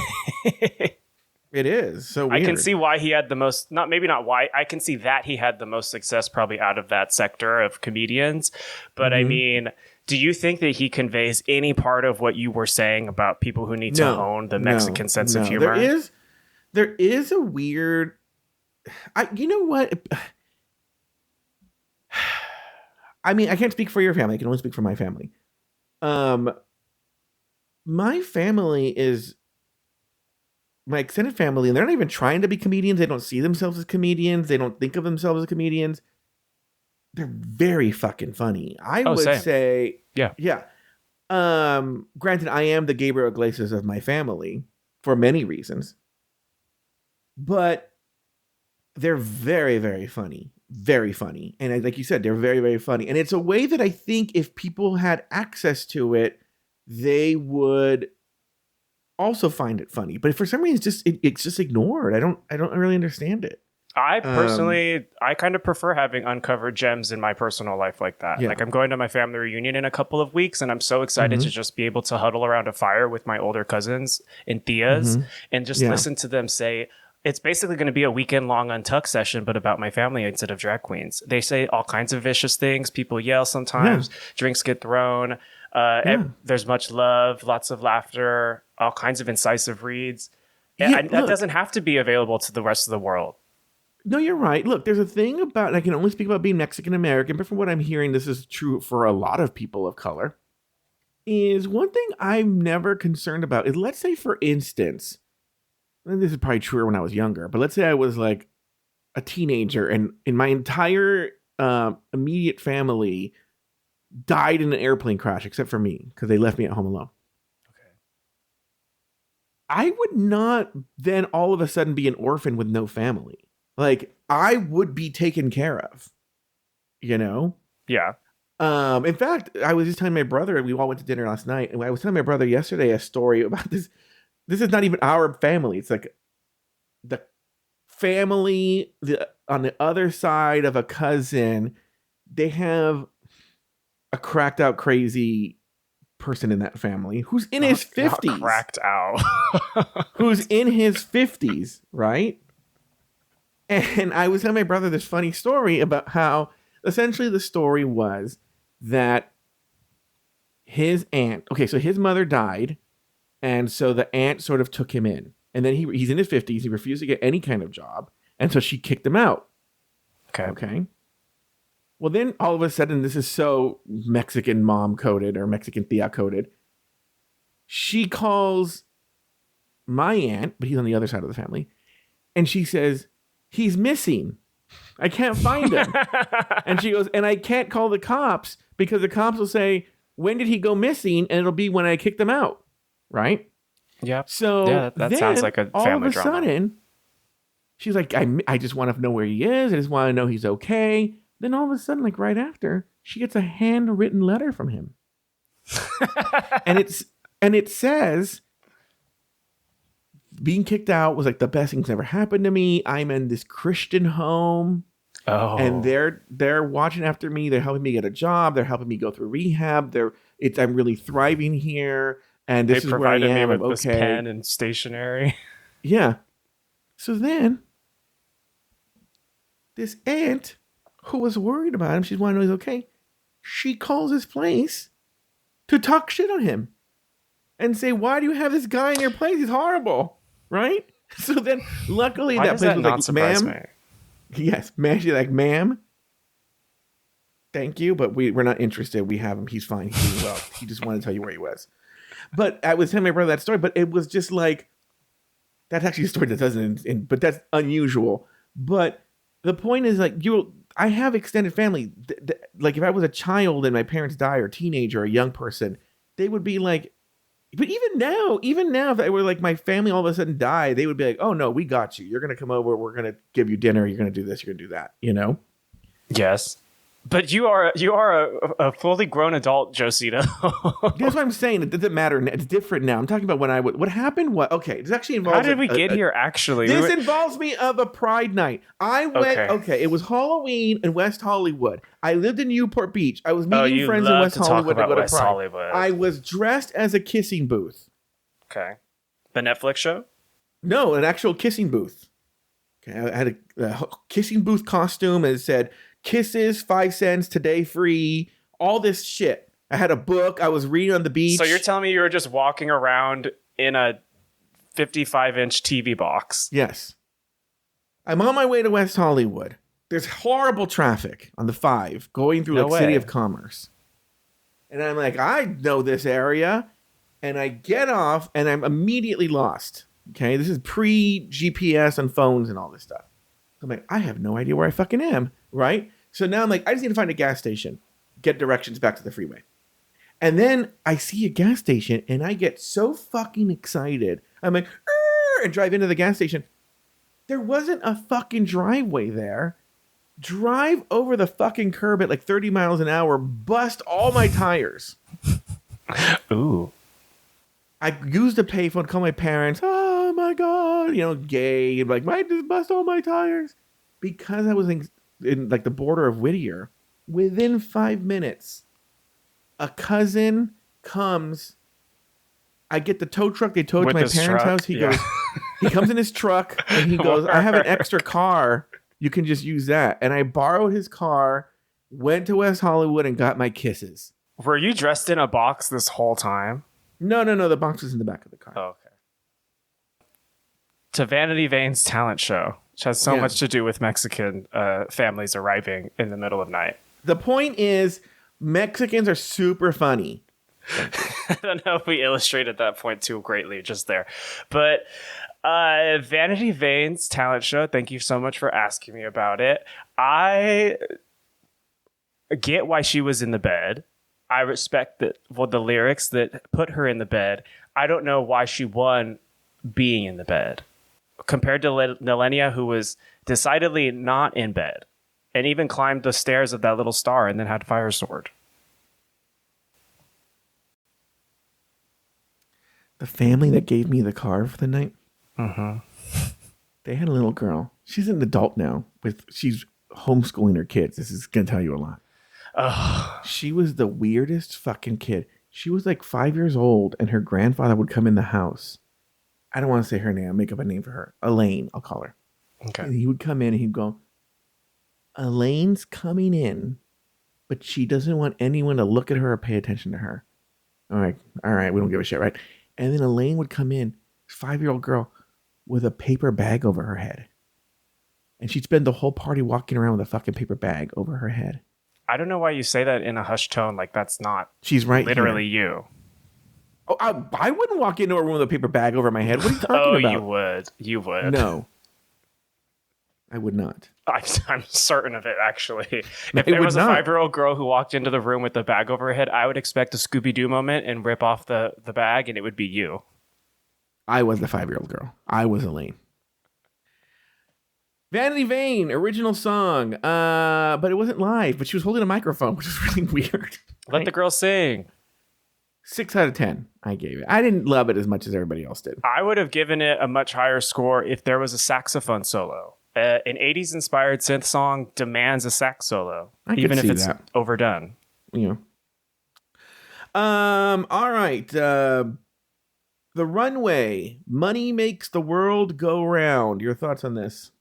It is so weird.
I can see why he had the most, I can see that he had the most success probably out of that sector of comedians. But I mean, do you think that he conveys any part of what you were saying about people who need to hone the Mexican sense of humor?
There is a weird, you know what? I mean, I can't speak for your family. I can only speak for my family. My family is my extended family, and they're not even trying to be comedians. They don't see themselves as comedians. They don't think of themselves as comedians. They're very fucking funny. I would say, yeah. Granted, I am the Gabriel Iglesias of my family for many reasons, but they're very, very funny. Very funny. And like you said, they're very, very funny. And it's a way that I think if people had access to it, they would also find it funny. But for some reason, it's just ignored. I don't really understand it.
I personally, I kind of prefer having uncovered gems in my personal life like that.
Yeah.
Like I'm going to my family reunion in a couple of weeks, and I'm so excited to just be able to huddle around a fire with my older cousins and tias and just listen to them say, it's basically going to be a weekend long Untuck session, but about my family instead of drag queens. They say all kinds of vicious things. People yell sometimes. Drinks get thrown. There's much love, lots of laughter, all kinds of incisive reads. And that doesn't have to be available to the rest of the world.
No, you're right. Look, there's a thing about, and I can only speak about being Mexican American, but from what I'm hearing, this is true for a lot of people of color, is one thing I'm never concerned about is, let's say, for instance, and this is probably truer when I was younger, but let's say I was like a teenager and in my entire immediate family died in an airplane crash, except for me, because they left me at home alone.
Okay.
I would not then all of a sudden be an orphan with no family. Like, I would be taken care of, you know?
Yeah.
In fact, I was just telling my brother, and we all went to dinner last night, and I was telling my brother yesterday a story about this. This is not even our family. It's like the family on the other side of a cousin. They have a cracked out crazy person in that family who's in his 50s.
Cracked out.
Who's in his 50s, right? And I was telling my brother this funny story about how essentially the story was that his aunt, so his mother died, and so the aunt sort of took him in. And then he's in his 50s, he refused to get any kind of job, and so she kicked him out. Okay. Well, then all of a sudden, this is so Mexican mom coded or Mexican tia coded. She calls my aunt, but he's on the other side of the family, and she says, he's missing. I can't find him. And she goes, and I can't call the cops because the cops will say, when did he go missing? And it'll be when I kicked him out. Right?
Yeah.
So
that sounds like a family drama.
All of a sudden, she's like, I just want to know where he is. I just want to know he's okay. Then all of a sudden, like right after, she gets a handwritten letter from him. and it says, being kicked out was like the best thing that's ever happened to me. I'm in this Christian home.
Oh.
And they're watching after me. They're helping me get a job. They're helping me go through rehab. I'm really thriving here. And this is where I am.
Me with this pen and stationery.
Yeah. So then this aunt who was worried about him, she's wanting to know he's okay. She calls his place to talk shit on him and say, why do you have this guy in your place? He's horrible. Right? So then, luckily, that place was like, ma'am. Yes, ma'am. She's like, ma'am, thank you, but we're not interested. We have him. He's fine. He's doing well. He just wanted to tell you where he was. But I was telling my brother that story, but it was just like, that's actually a story that doesn't, but that's unusual. But the point is, like, I have extended family. Like, if I was a child and my parents die, or a teenager, or a young person, they would be like, but even now, if I were like my family all of a sudden die, they would be like, oh no, we got you. You're going to come over. We're going to give you dinner. You're going to do this. You're going to do that, you know?
Yes. But you are a fully grown adult, Josito.
That's what I'm saying. It doesn't matter. It's different now. I'm talking about when what happened. Okay. This actually involves.
How did we get here, actually?
This involves me of a pride night. I went, it was Halloween in West Hollywood. I lived in Newport Beach. I was meeting friends in West Hollywood to go to Pride.
Hollywood.
I was dressed as a kissing booth.
Okay. The Netflix show?
No, an actual kissing booth. Okay. I had a kissing booth costume, and it said, kisses, 5 cents, today free, all this shit. I had a book. I was reading on the beach.
So you're telling me you were just walking around in a 55-inch TV box?
Yes. I'm on my way to West Hollywood. There's horrible traffic on the 5 going through the City of Commerce. And I'm like, I know this area. And I get off and I'm immediately lost. Okay. This is pre-GPS and phones and all this stuff. I'm like, I have no idea where I fucking am. Right? So now I'm like, I just need to find a gas station, get directions back to the freeway. And then I see a gas station and I get so fucking excited. I'm like, and drive into the gas station. There wasn't a fucking driveway there. Drive over the fucking curb at like 30 miles an hour, bust all my tires.
Ooh.
I used a payphone, call my parents. Oh my God, gay. And like, I just bust all my tires. because I was in like the border of Whittier, within 5 minutes, a cousin comes. I get the tow truck. They tow it to my parents' house. He goes, he comes in his truck and he goes, I have an extra car. You can just use that. And I borrowed his car, went to West Hollywood and got my kisses.
Were you dressed in a box this whole time?
No. The box was in the back of the car.
Oh, okay. To Vanity Vain's talent show, which has so much to do with Mexican families arriving in the middle of night.
The point is, Mexicans are super funny.
I don't know if we illustrated that point too greatly just there. But Vanity Vain's talent show, thank you so much for asking me about it. I get why she was in the bed. I respect that the lyrics that put her in the bed. I don't know why she won being in the bed. Compared to Nehellenia, who was decidedly not in bed and even climbed the stairs of that little star and then had fire sword.
The family that gave me the car for the night,
they
had a little girl. She's an adult now. She's homeschooling her kids. This is going to tell you a lot. She was the weirdest fucking kid. She was like 5 years old, and her grandfather would come in the house. I don't want to say her name. I'll make up a name for her. Elaine, I'll call her.
Okay.
And he would come in and he'd go, Elaine's coming in, but she doesn't want anyone to look at her or pay attention to her. All right, we don't give a shit, right? And then Elaine would come in, 5-year-old girl, with a paper bag over her head. And she'd spend the whole party walking around with a fucking paper bag over her head.
I don't know why you say that in a hushed tone. Like, that's not
She's right
literally
here.
you.
Oh, I wouldn't walk into a room with a paper bag over my head. What are you talking about?
You would.
No. I would not.
I'm certain of it, actually. If there was a 5-year-old girl who walked into the room with the bag over her head, I would expect a Scooby-Doo moment and rip off the bag, and it would be you.
I was the 5-year-old girl. I was Elaine. Vanity Vain, original song. But it wasn't live, but she was holding a microphone, which was really weird.
Let the girl sing.
6 out of 10, I gave it. I didn't love it as much as everybody else did.
I would have given it a much higher score if there was a saxophone solo. An 80s inspired synth song demands a sax solo, even if it's overdone.
Yeah. All right. The runway. Money makes the world go round. Your thoughts on this?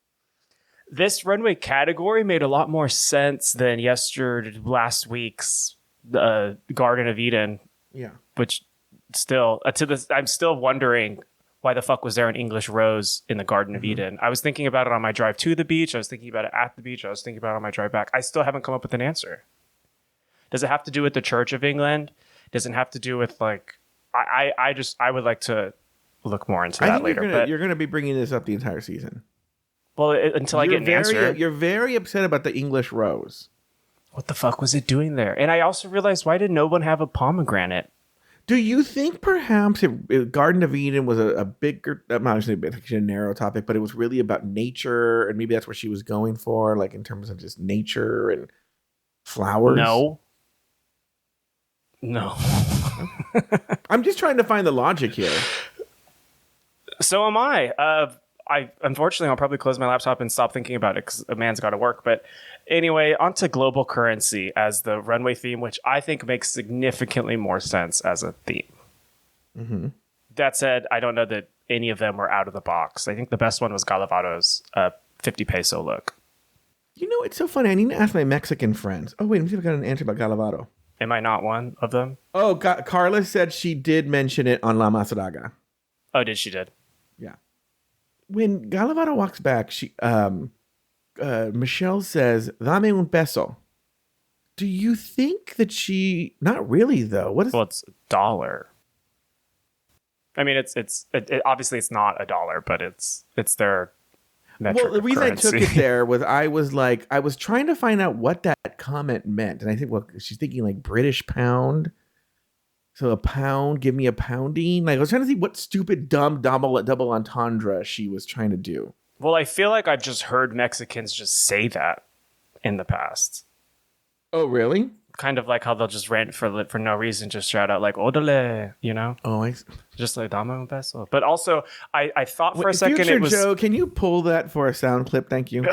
This runway category made a lot more sense than last week's Garden of Eden.
Yeah.
Which still, I'm still wondering why the fuck was there an English rose in the Garden of Eden? I was thinking about it on my drive to the beach. I was thinking about it at the beach. I was thinking about it on my drive back. I still haven't come up with an answer. Does it have to do with the Church of England? Does it have to do with like, I would like to look more into that later.
You're going to be bringing this up the entire season.
Well, until I get an answer.
You're very upset about the English rose.
What the fuck was it doing there? And I also realized, why did no one have a pomegranate?
Do you think perhaps Garden of Eden was a bigger, I'm not saying a narrow topic, but it was really about nature, and maybe that's what she was going for, like in terms of just nature and flowers?
No.
I'm just trying to find the logic here.
So am I. Unfortunately, I'll probably close my laptop and stop thinking about it because a man's got to work. But anyway, onto global currency as the runway theme, which I think makes significantly more sense as a theme.
Mm-hmm.
That said, I don't know that any of them were out of the box. I think the best one was Galavado's 50 peso look.
You know, it's so funny. I need to ask my Mexican friends. Oh, wait, let me see if I got an answer about Galavado.
Am I not one of them?
Oh, Carla said she did mention it on La Masadaga.
Oh, she did?
Yeah. When Galavado walks back, Michelle says, "Dame un peso." Do you think that she? Not really, though.
Well, it's $1. I mean, it's obviously it's not $1, but it's their metric.
Well, the reason
currency.
I took it there was I was trying to find out what that comment meant, and I think she's thinking like British pound. So a pound, give me a pounding. Like I was trying to see what stupid, dumb, double entendre she was trying to do.
Well, I feel like I've just heard Mexicans just say that in the past.
Oh, really?
Kind of like how they'll just rant for no reason, just shout out like "Odale," you know,
Oh,
just like "Dame un beso." But also, I thought for a second
Future
it was.
Joe, can you pull that for a sound clip? Thank you.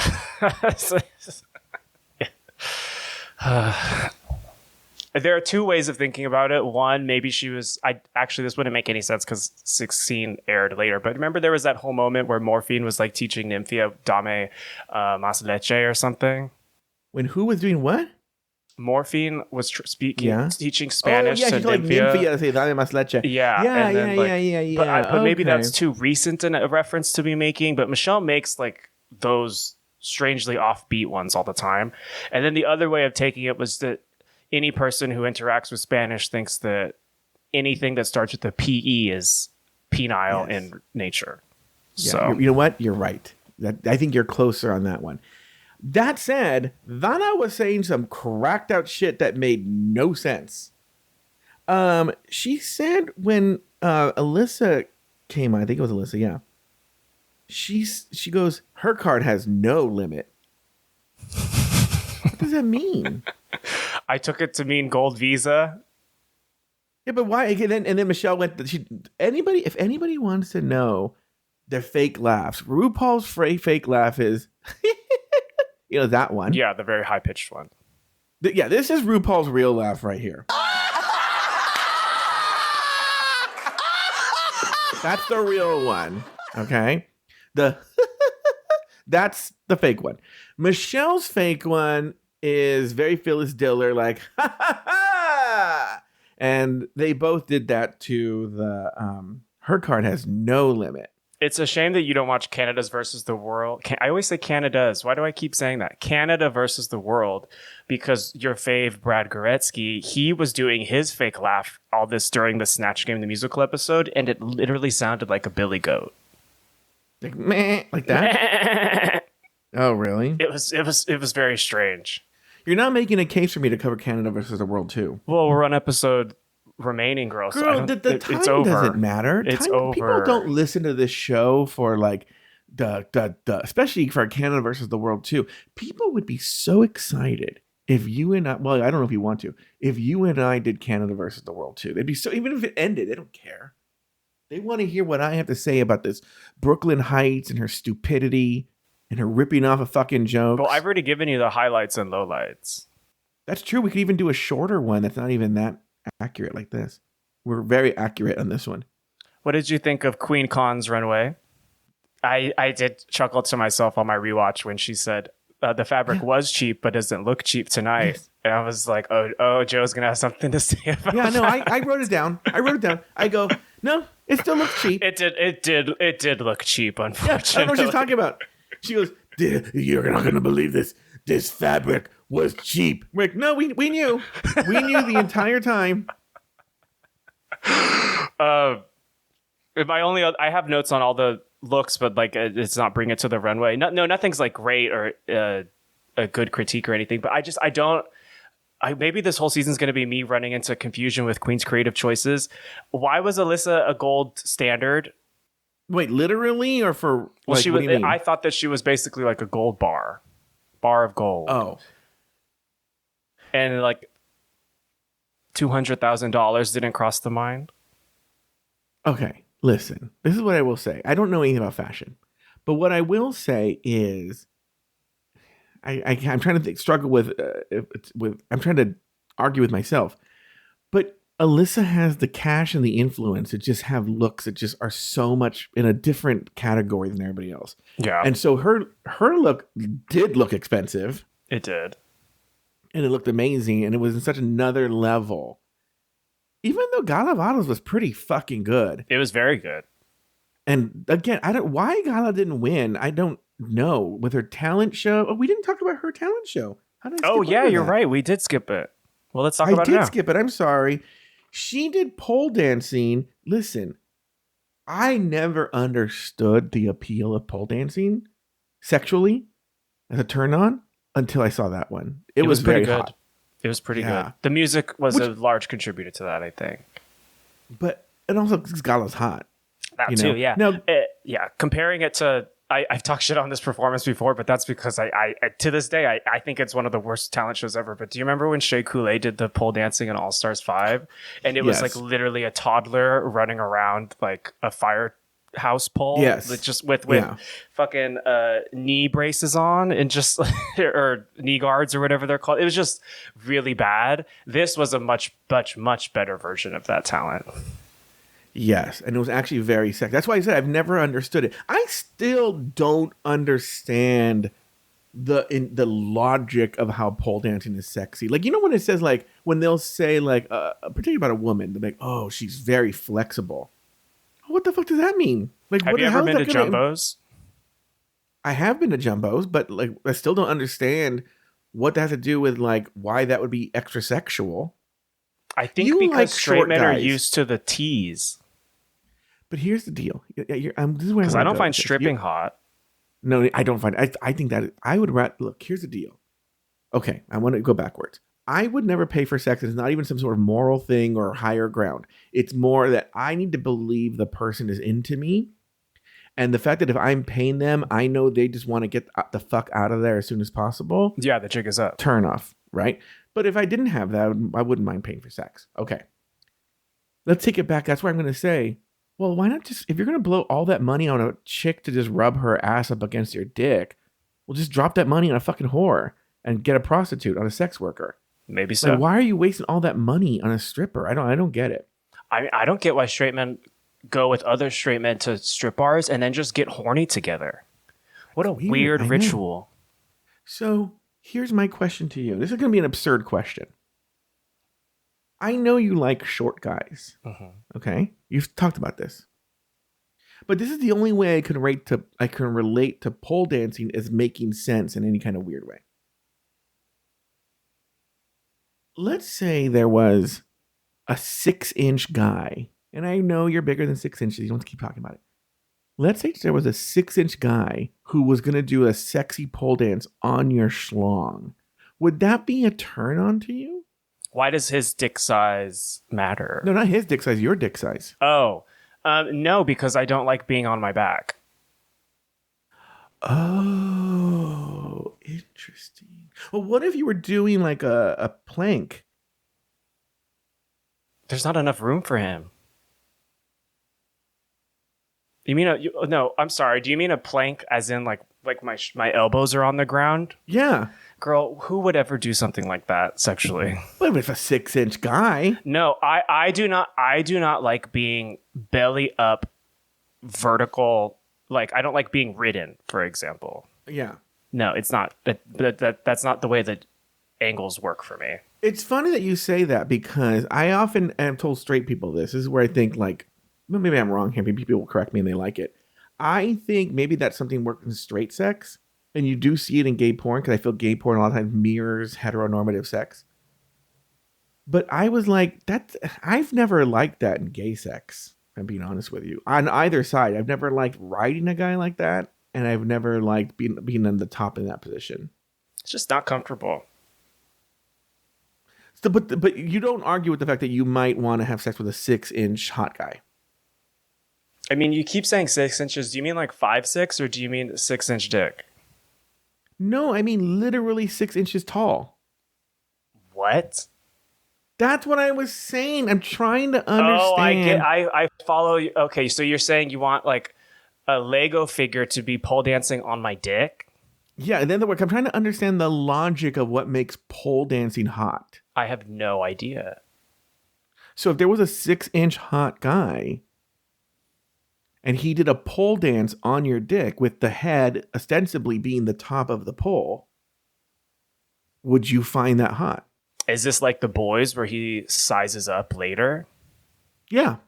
There are two ways of thinking about it. One, maybe she was. This wouldn't make any sense because 16 aired later. But remember, there was that whole moment where Morphine was like teaching Nymphia "Dame más leche" or something.
When who was doing what?
Morphine was teaching Spanish
oh, yeah,
to
she's like
Nymphia.
Nymphia to say "Dame más leche."
Yeah,
yeah.
But maybe
Okay.
that's too recent a reference to be making. But Michelle makes like those strangely offbeat ones all the time. And then the other way of taking it was that any person who interacts with Spanish thinks that anything that starts with a PE is penile in nature.
Yeah,
So
you know what? You're right. I think you're closer on that one. That said, Vanna was saying some cracked out shit that made no sense. She said when Alyssa came on, I think it was Alyssa, yeah. She goes, her card has no limit. What does that mean?
I took it to mean gold visa.
Yeah, but why? And then Michelle went. If anybody wants to know their fake laughs, RuPaul's fake laugh is, that one.
Yeah, the very high pitched one.
Yeah, this is RuPaul's real laugh right here. That's the real one. Okay, that's the fake one. Michelle's fake one is very Phyllis Diller, like ha ha ha, and they both did that to the. Her card has no limit.
It's a shame that you don't watch Canada's versus the World. I always say Canada's. Why do I keep saying that? Canada versus the World, because your fave Brad Goretzky, he was doing his fake laugh all this during the Snatch Game, the musical episode, and it literally sounded like a billy goat.
Like meh, like that. Oh, really?
It was very strange.
You're not making a case for me to cover Canada versus the World too.
Well, we're on episode remaining, girl.
Girl, the time
it's over.
doesn't matter.
It's
People
over.
don't listen to this show for like especially for Canada versus the World too. People would be so excited if you and I. Well, I don't know if you want to. If you and I did Canada versus the World too, they'd be so. Even if it ended, they don't care. They want to hear what I have to say about this Brooklyn Heights and her stupidity and her ripping off a fucking joke.
Well, I've already given you the highlights and lowlights.
That's true. We could even do a shorter one that's not even that accurate like this. We're very accurate on this one.
What did you think of Queen Khan's runway? I did chuckle to myself on my rewatch when she said the fabric was cheap but doesn't look cheap tonight. Yes. And I was like, oh, Joe's gonna have something to say about that.
No, I wrote it down. I go, no, it still looks cheap.
It did look cheap, unfortunately.
Yeah, I don't know what she's talking about. She goes, you're not gonna believe this. This fabric was cheap. We're like, no, we knew. We knew the entire time.
I have notes on all the looks, but like it's not bring it to the runway. No, nothing's like great or a good critique or anything. But maybe this whole season's going to be me running into confusion with Queen's creative choices. Why was Alyssa a gold standard?
Wait, literally or for?
Well,
like,
she
what
was.
do you mean?
I thought that she was basically like a gold bar of gold.
Oh,
and like $200,000 didn't cross the mind.
Okay, listen. This is what I will say. I don't know anything about fashion, but what I will say is, I'm trying to struggle with. I'm trying to argue with myself, but Alyssa has the cash and the influence to just have looks that just are so much in a different category than everybody else. Yeah, and so her look did look expensive.
It did.
And it looked amazing, and it was in such another level. Even though Galavados was pretty fucking good.
It was very good.
And again, why Gala didn't win, I don't know. With her talent show. Oh, we didn't talk about her talent show. How did I skip over
you're
that?
right. We did skip it. Well, let's talk about it now.
I did skip it. I'm sorry. She did pole dancing. Listen, I never understood the appeal of pole dancing sexually as a turn on. Until I saw that one. It was
pretty
very
good.
hot.
It was pretty good. The music was a large contributor to that, I think.
And also, because Gala's hot.
That too, yeah.
No,
comparing it to I've talked shit on this performance before, but that's because I to this day, I think it's one of the worst talent shows ever. But do you remember when Shea Coulee did the pole dancing in All Stars 5? And it was like literally a toddler running around like a firehouse pole.
Yes.
Just with fucking knee braces on and just, or knee guards or whatever they're called. It was just really bad. This was a much better version of that talent.
Yes, and it was actually very sexy. That's why I said I've never understood it. I still don't understand the logic of how pole dancing is sexy. Like, you know when it says, like, when they'll say, like, particularly about a woman, they're like, oh, she's very flexible. What the fuck does that mean? Like,
have you ever been to Jumbos?
I have been to Jumbos, but like I still don't understand what that has to do with like why that would be extra sexual.
I think
You
because
like
straight
short
men are
guys.
used to the tease.
But here's the deal. This is where
Because I don't find
with this.
stripping hot.
No, I don't find. I think that I would rather look. Here's the deal. Okay, I want to go backwards. I would never pay for sex. It's not even some sort of moral thing or higher ground. It's more that I need to believe the person is into me, and the fact that if I'm paying them, I know they just want to get the fuck out of there as soon as possible.
Yeah, the jig is up.
Turn off, right? But if I didn't have that, I wouldn't mind paying for sex. Okay, let's take it back. That's why I'm going to say, well, why not just, if you're going to blow all that money on a chick to just rub her ass up against your dick, well, just drop that money on a fucking whore and get a prostitute, on a sex worker.
Maybe so.
Like, why are you wasting all that money on a stripper? I don't get it.
I don't get why straight men go with other straight men to strip bars and then just get horny together. What a weird
I know.
ritual.
So here's my question to you. This is going to be an absurd question. I know you like short guys. Okay, you've talked about this, but this is the only way I can relate to pole dancing as making sense in any kind of weird way. Let's say there was a 6-inch guy, and I know you're bigger than 6 inches. You don't have to keep talking about it. Let's say there was a 6-inch guy who was going to do a sexy pole dance on your schlong. Would that be a turn on to you?
Why does his dick size matter?
No, not his dick size, your dick size.
Oh, no, because I don't like being on my back.
Oh, interesting. Well, what if you were doing like a plank?
There's not enough room for him. You mean no, I'm sorry. Do you mean a plank as in like my elbows are on the ground?
Yeah.
Girl, who would ever do something like that sexually?
What if it's a 6-inch guy?
No, I do not like being belly up vertical. Like, I don't like being ridden, for example.
Yeah.
No, it's not. That's not the way that angles work for me.
It's funny that you say that because I often am told straight people this. This is where I think like, well, maybe I'm wrong here. Maybe people will correct me and they like it. I think maybe that's something works in straight sex. And you do see it in gay porn because I feel gay porn a lot of times mirrors heteronormative sex. But I was like, I've never liked that in gay sex. I'm being honest with you. On either side, I've never liked riding a guy like that, and I've never liked being on the top in that position.
It's just not comfortable.
So, but you don't argue with the fact that you might want to have sex with a 6-inch hot guy.
I mean, you keep saying 6 inches. Do you mean like 5'6", or do you mean 6-inch dick?
No, I mean literally 6 inches tall.
What?
That's what I was saying. I'm trying to understand.
Oh, I follow you. Okay, so you're saying you want like a Lego figure to be pole dancing on my dick?
Yeah, in other words, I'm trying to understand the logic of what makes pole dancing hot.
I have no idea.
So if there was a 6-inch hot guy and he did a pole dance on your dick with the head ostensibly being the top of the pole, would you find that hot?
Is this like The Boys where he sizes up later?
Yeah.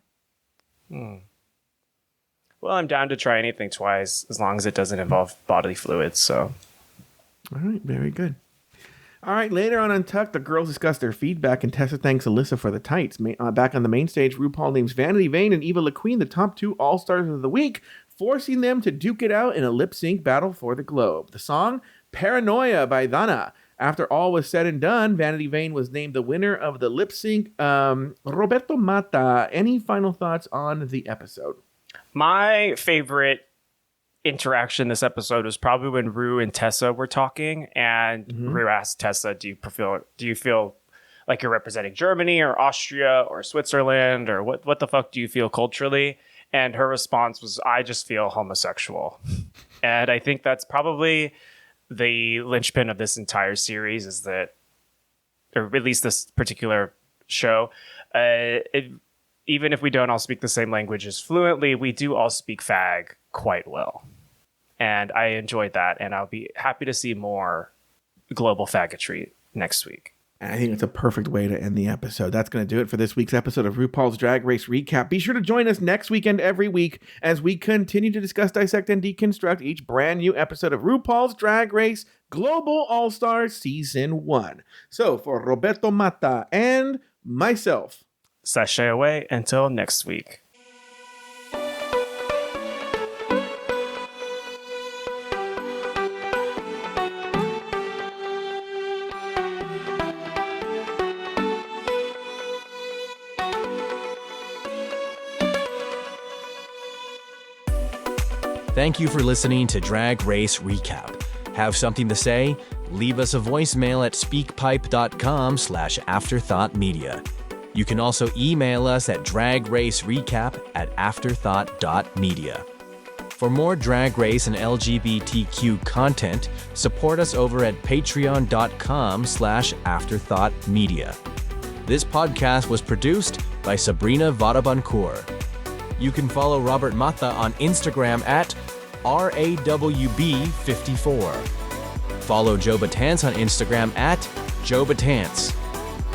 Well, I'm down to try anything twice as long as it doesn't involve bodily fluids. So,
All right, very good. All right, later on Untucked, the girls discuss their feedback, and Tessa thanks Alyssa for the tights. Back on the main stage, RuPaul names Vanity Vain and Eva LaQueen the top 2 All-Stars of the week, forcing them to duke it out in a lip-sync battle for the Globe. The song, Paranoia by Dana. After all was said and done, Vanity Vain was named the winner of the lip-sync. Roberto Mata, any final thoughts on the episode?
my favorite interaction this episode was probably when Ru and Tessa were talking, and Ru asked Tessa, do you feel like you're representing Germany or Austria or Switzerland, or what the fuck do you feel culturally? And her response was, I just feel homosexual. And I think that's probably the linchpin of this entire series, is that, or at least this particular show, even if we don't all speak the same languages fluently, we do all speak fag quite well. And I enjoyed that, and I'll be happy to see more global faggotry next week.
And I think it's a perfect way to end the episode. That's going to do it for this week's episode of RuPaul's Drag Race Recap. Be sure to join us next week and every week as we continue to discuss, dissect, and deconstruct each brand new episode of RuPaul's Drag Race Global All-Stars Season 1. So for Roberto Mata and myself,
Sashay away until next week.
Thank you for listening to Drag Race Recap. Have something to say? Leave us a voicemail at speakpipe.com/afterthoughtmedia. You can also email us at dragracerecap@afterthought.media. For more Drag Race and LGBTQ content, support us over at patreon.com/afterthoughtmedia. This podcast was produced by Sabrina Vadabancourt. You can follow Robert Mata on Instagram at RAWB54. Follow Joe Batance on Instagram at Joe Batance.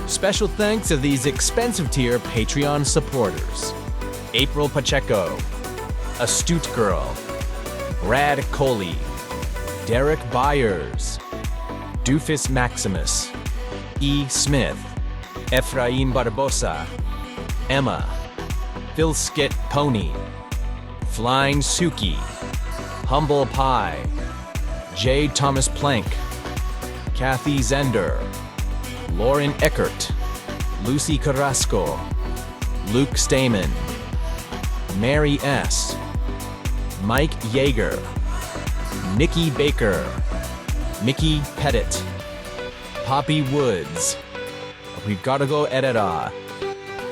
Special thanks to these expensive tier Patreon supporters: April Pacheco, Astute Girl, Brad Coley, Derek Byers, Doofus Maximus, E. Smith, Efrain Barbosa, Emma, Phil Skit Pony, Flying Suki, Humble Pie, J. Thomas Plank, Kathy Zender, Lauren Eckert, Lucy Carrasco, Luke Stamen, Mary S., Mike Yeager, Nikki Baker, Mickey Pettit, Poppy Woods, We've Gotta Go Edita,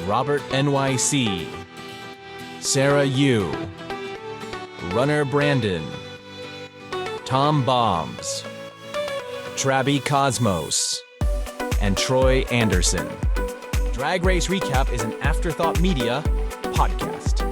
Robert NYC, Sarah Yu, Runner Brandon, Tom Bombs, Trabi Cosmos, and Troy Anderson. Drag Race Recap is an Afterthought Media podcast.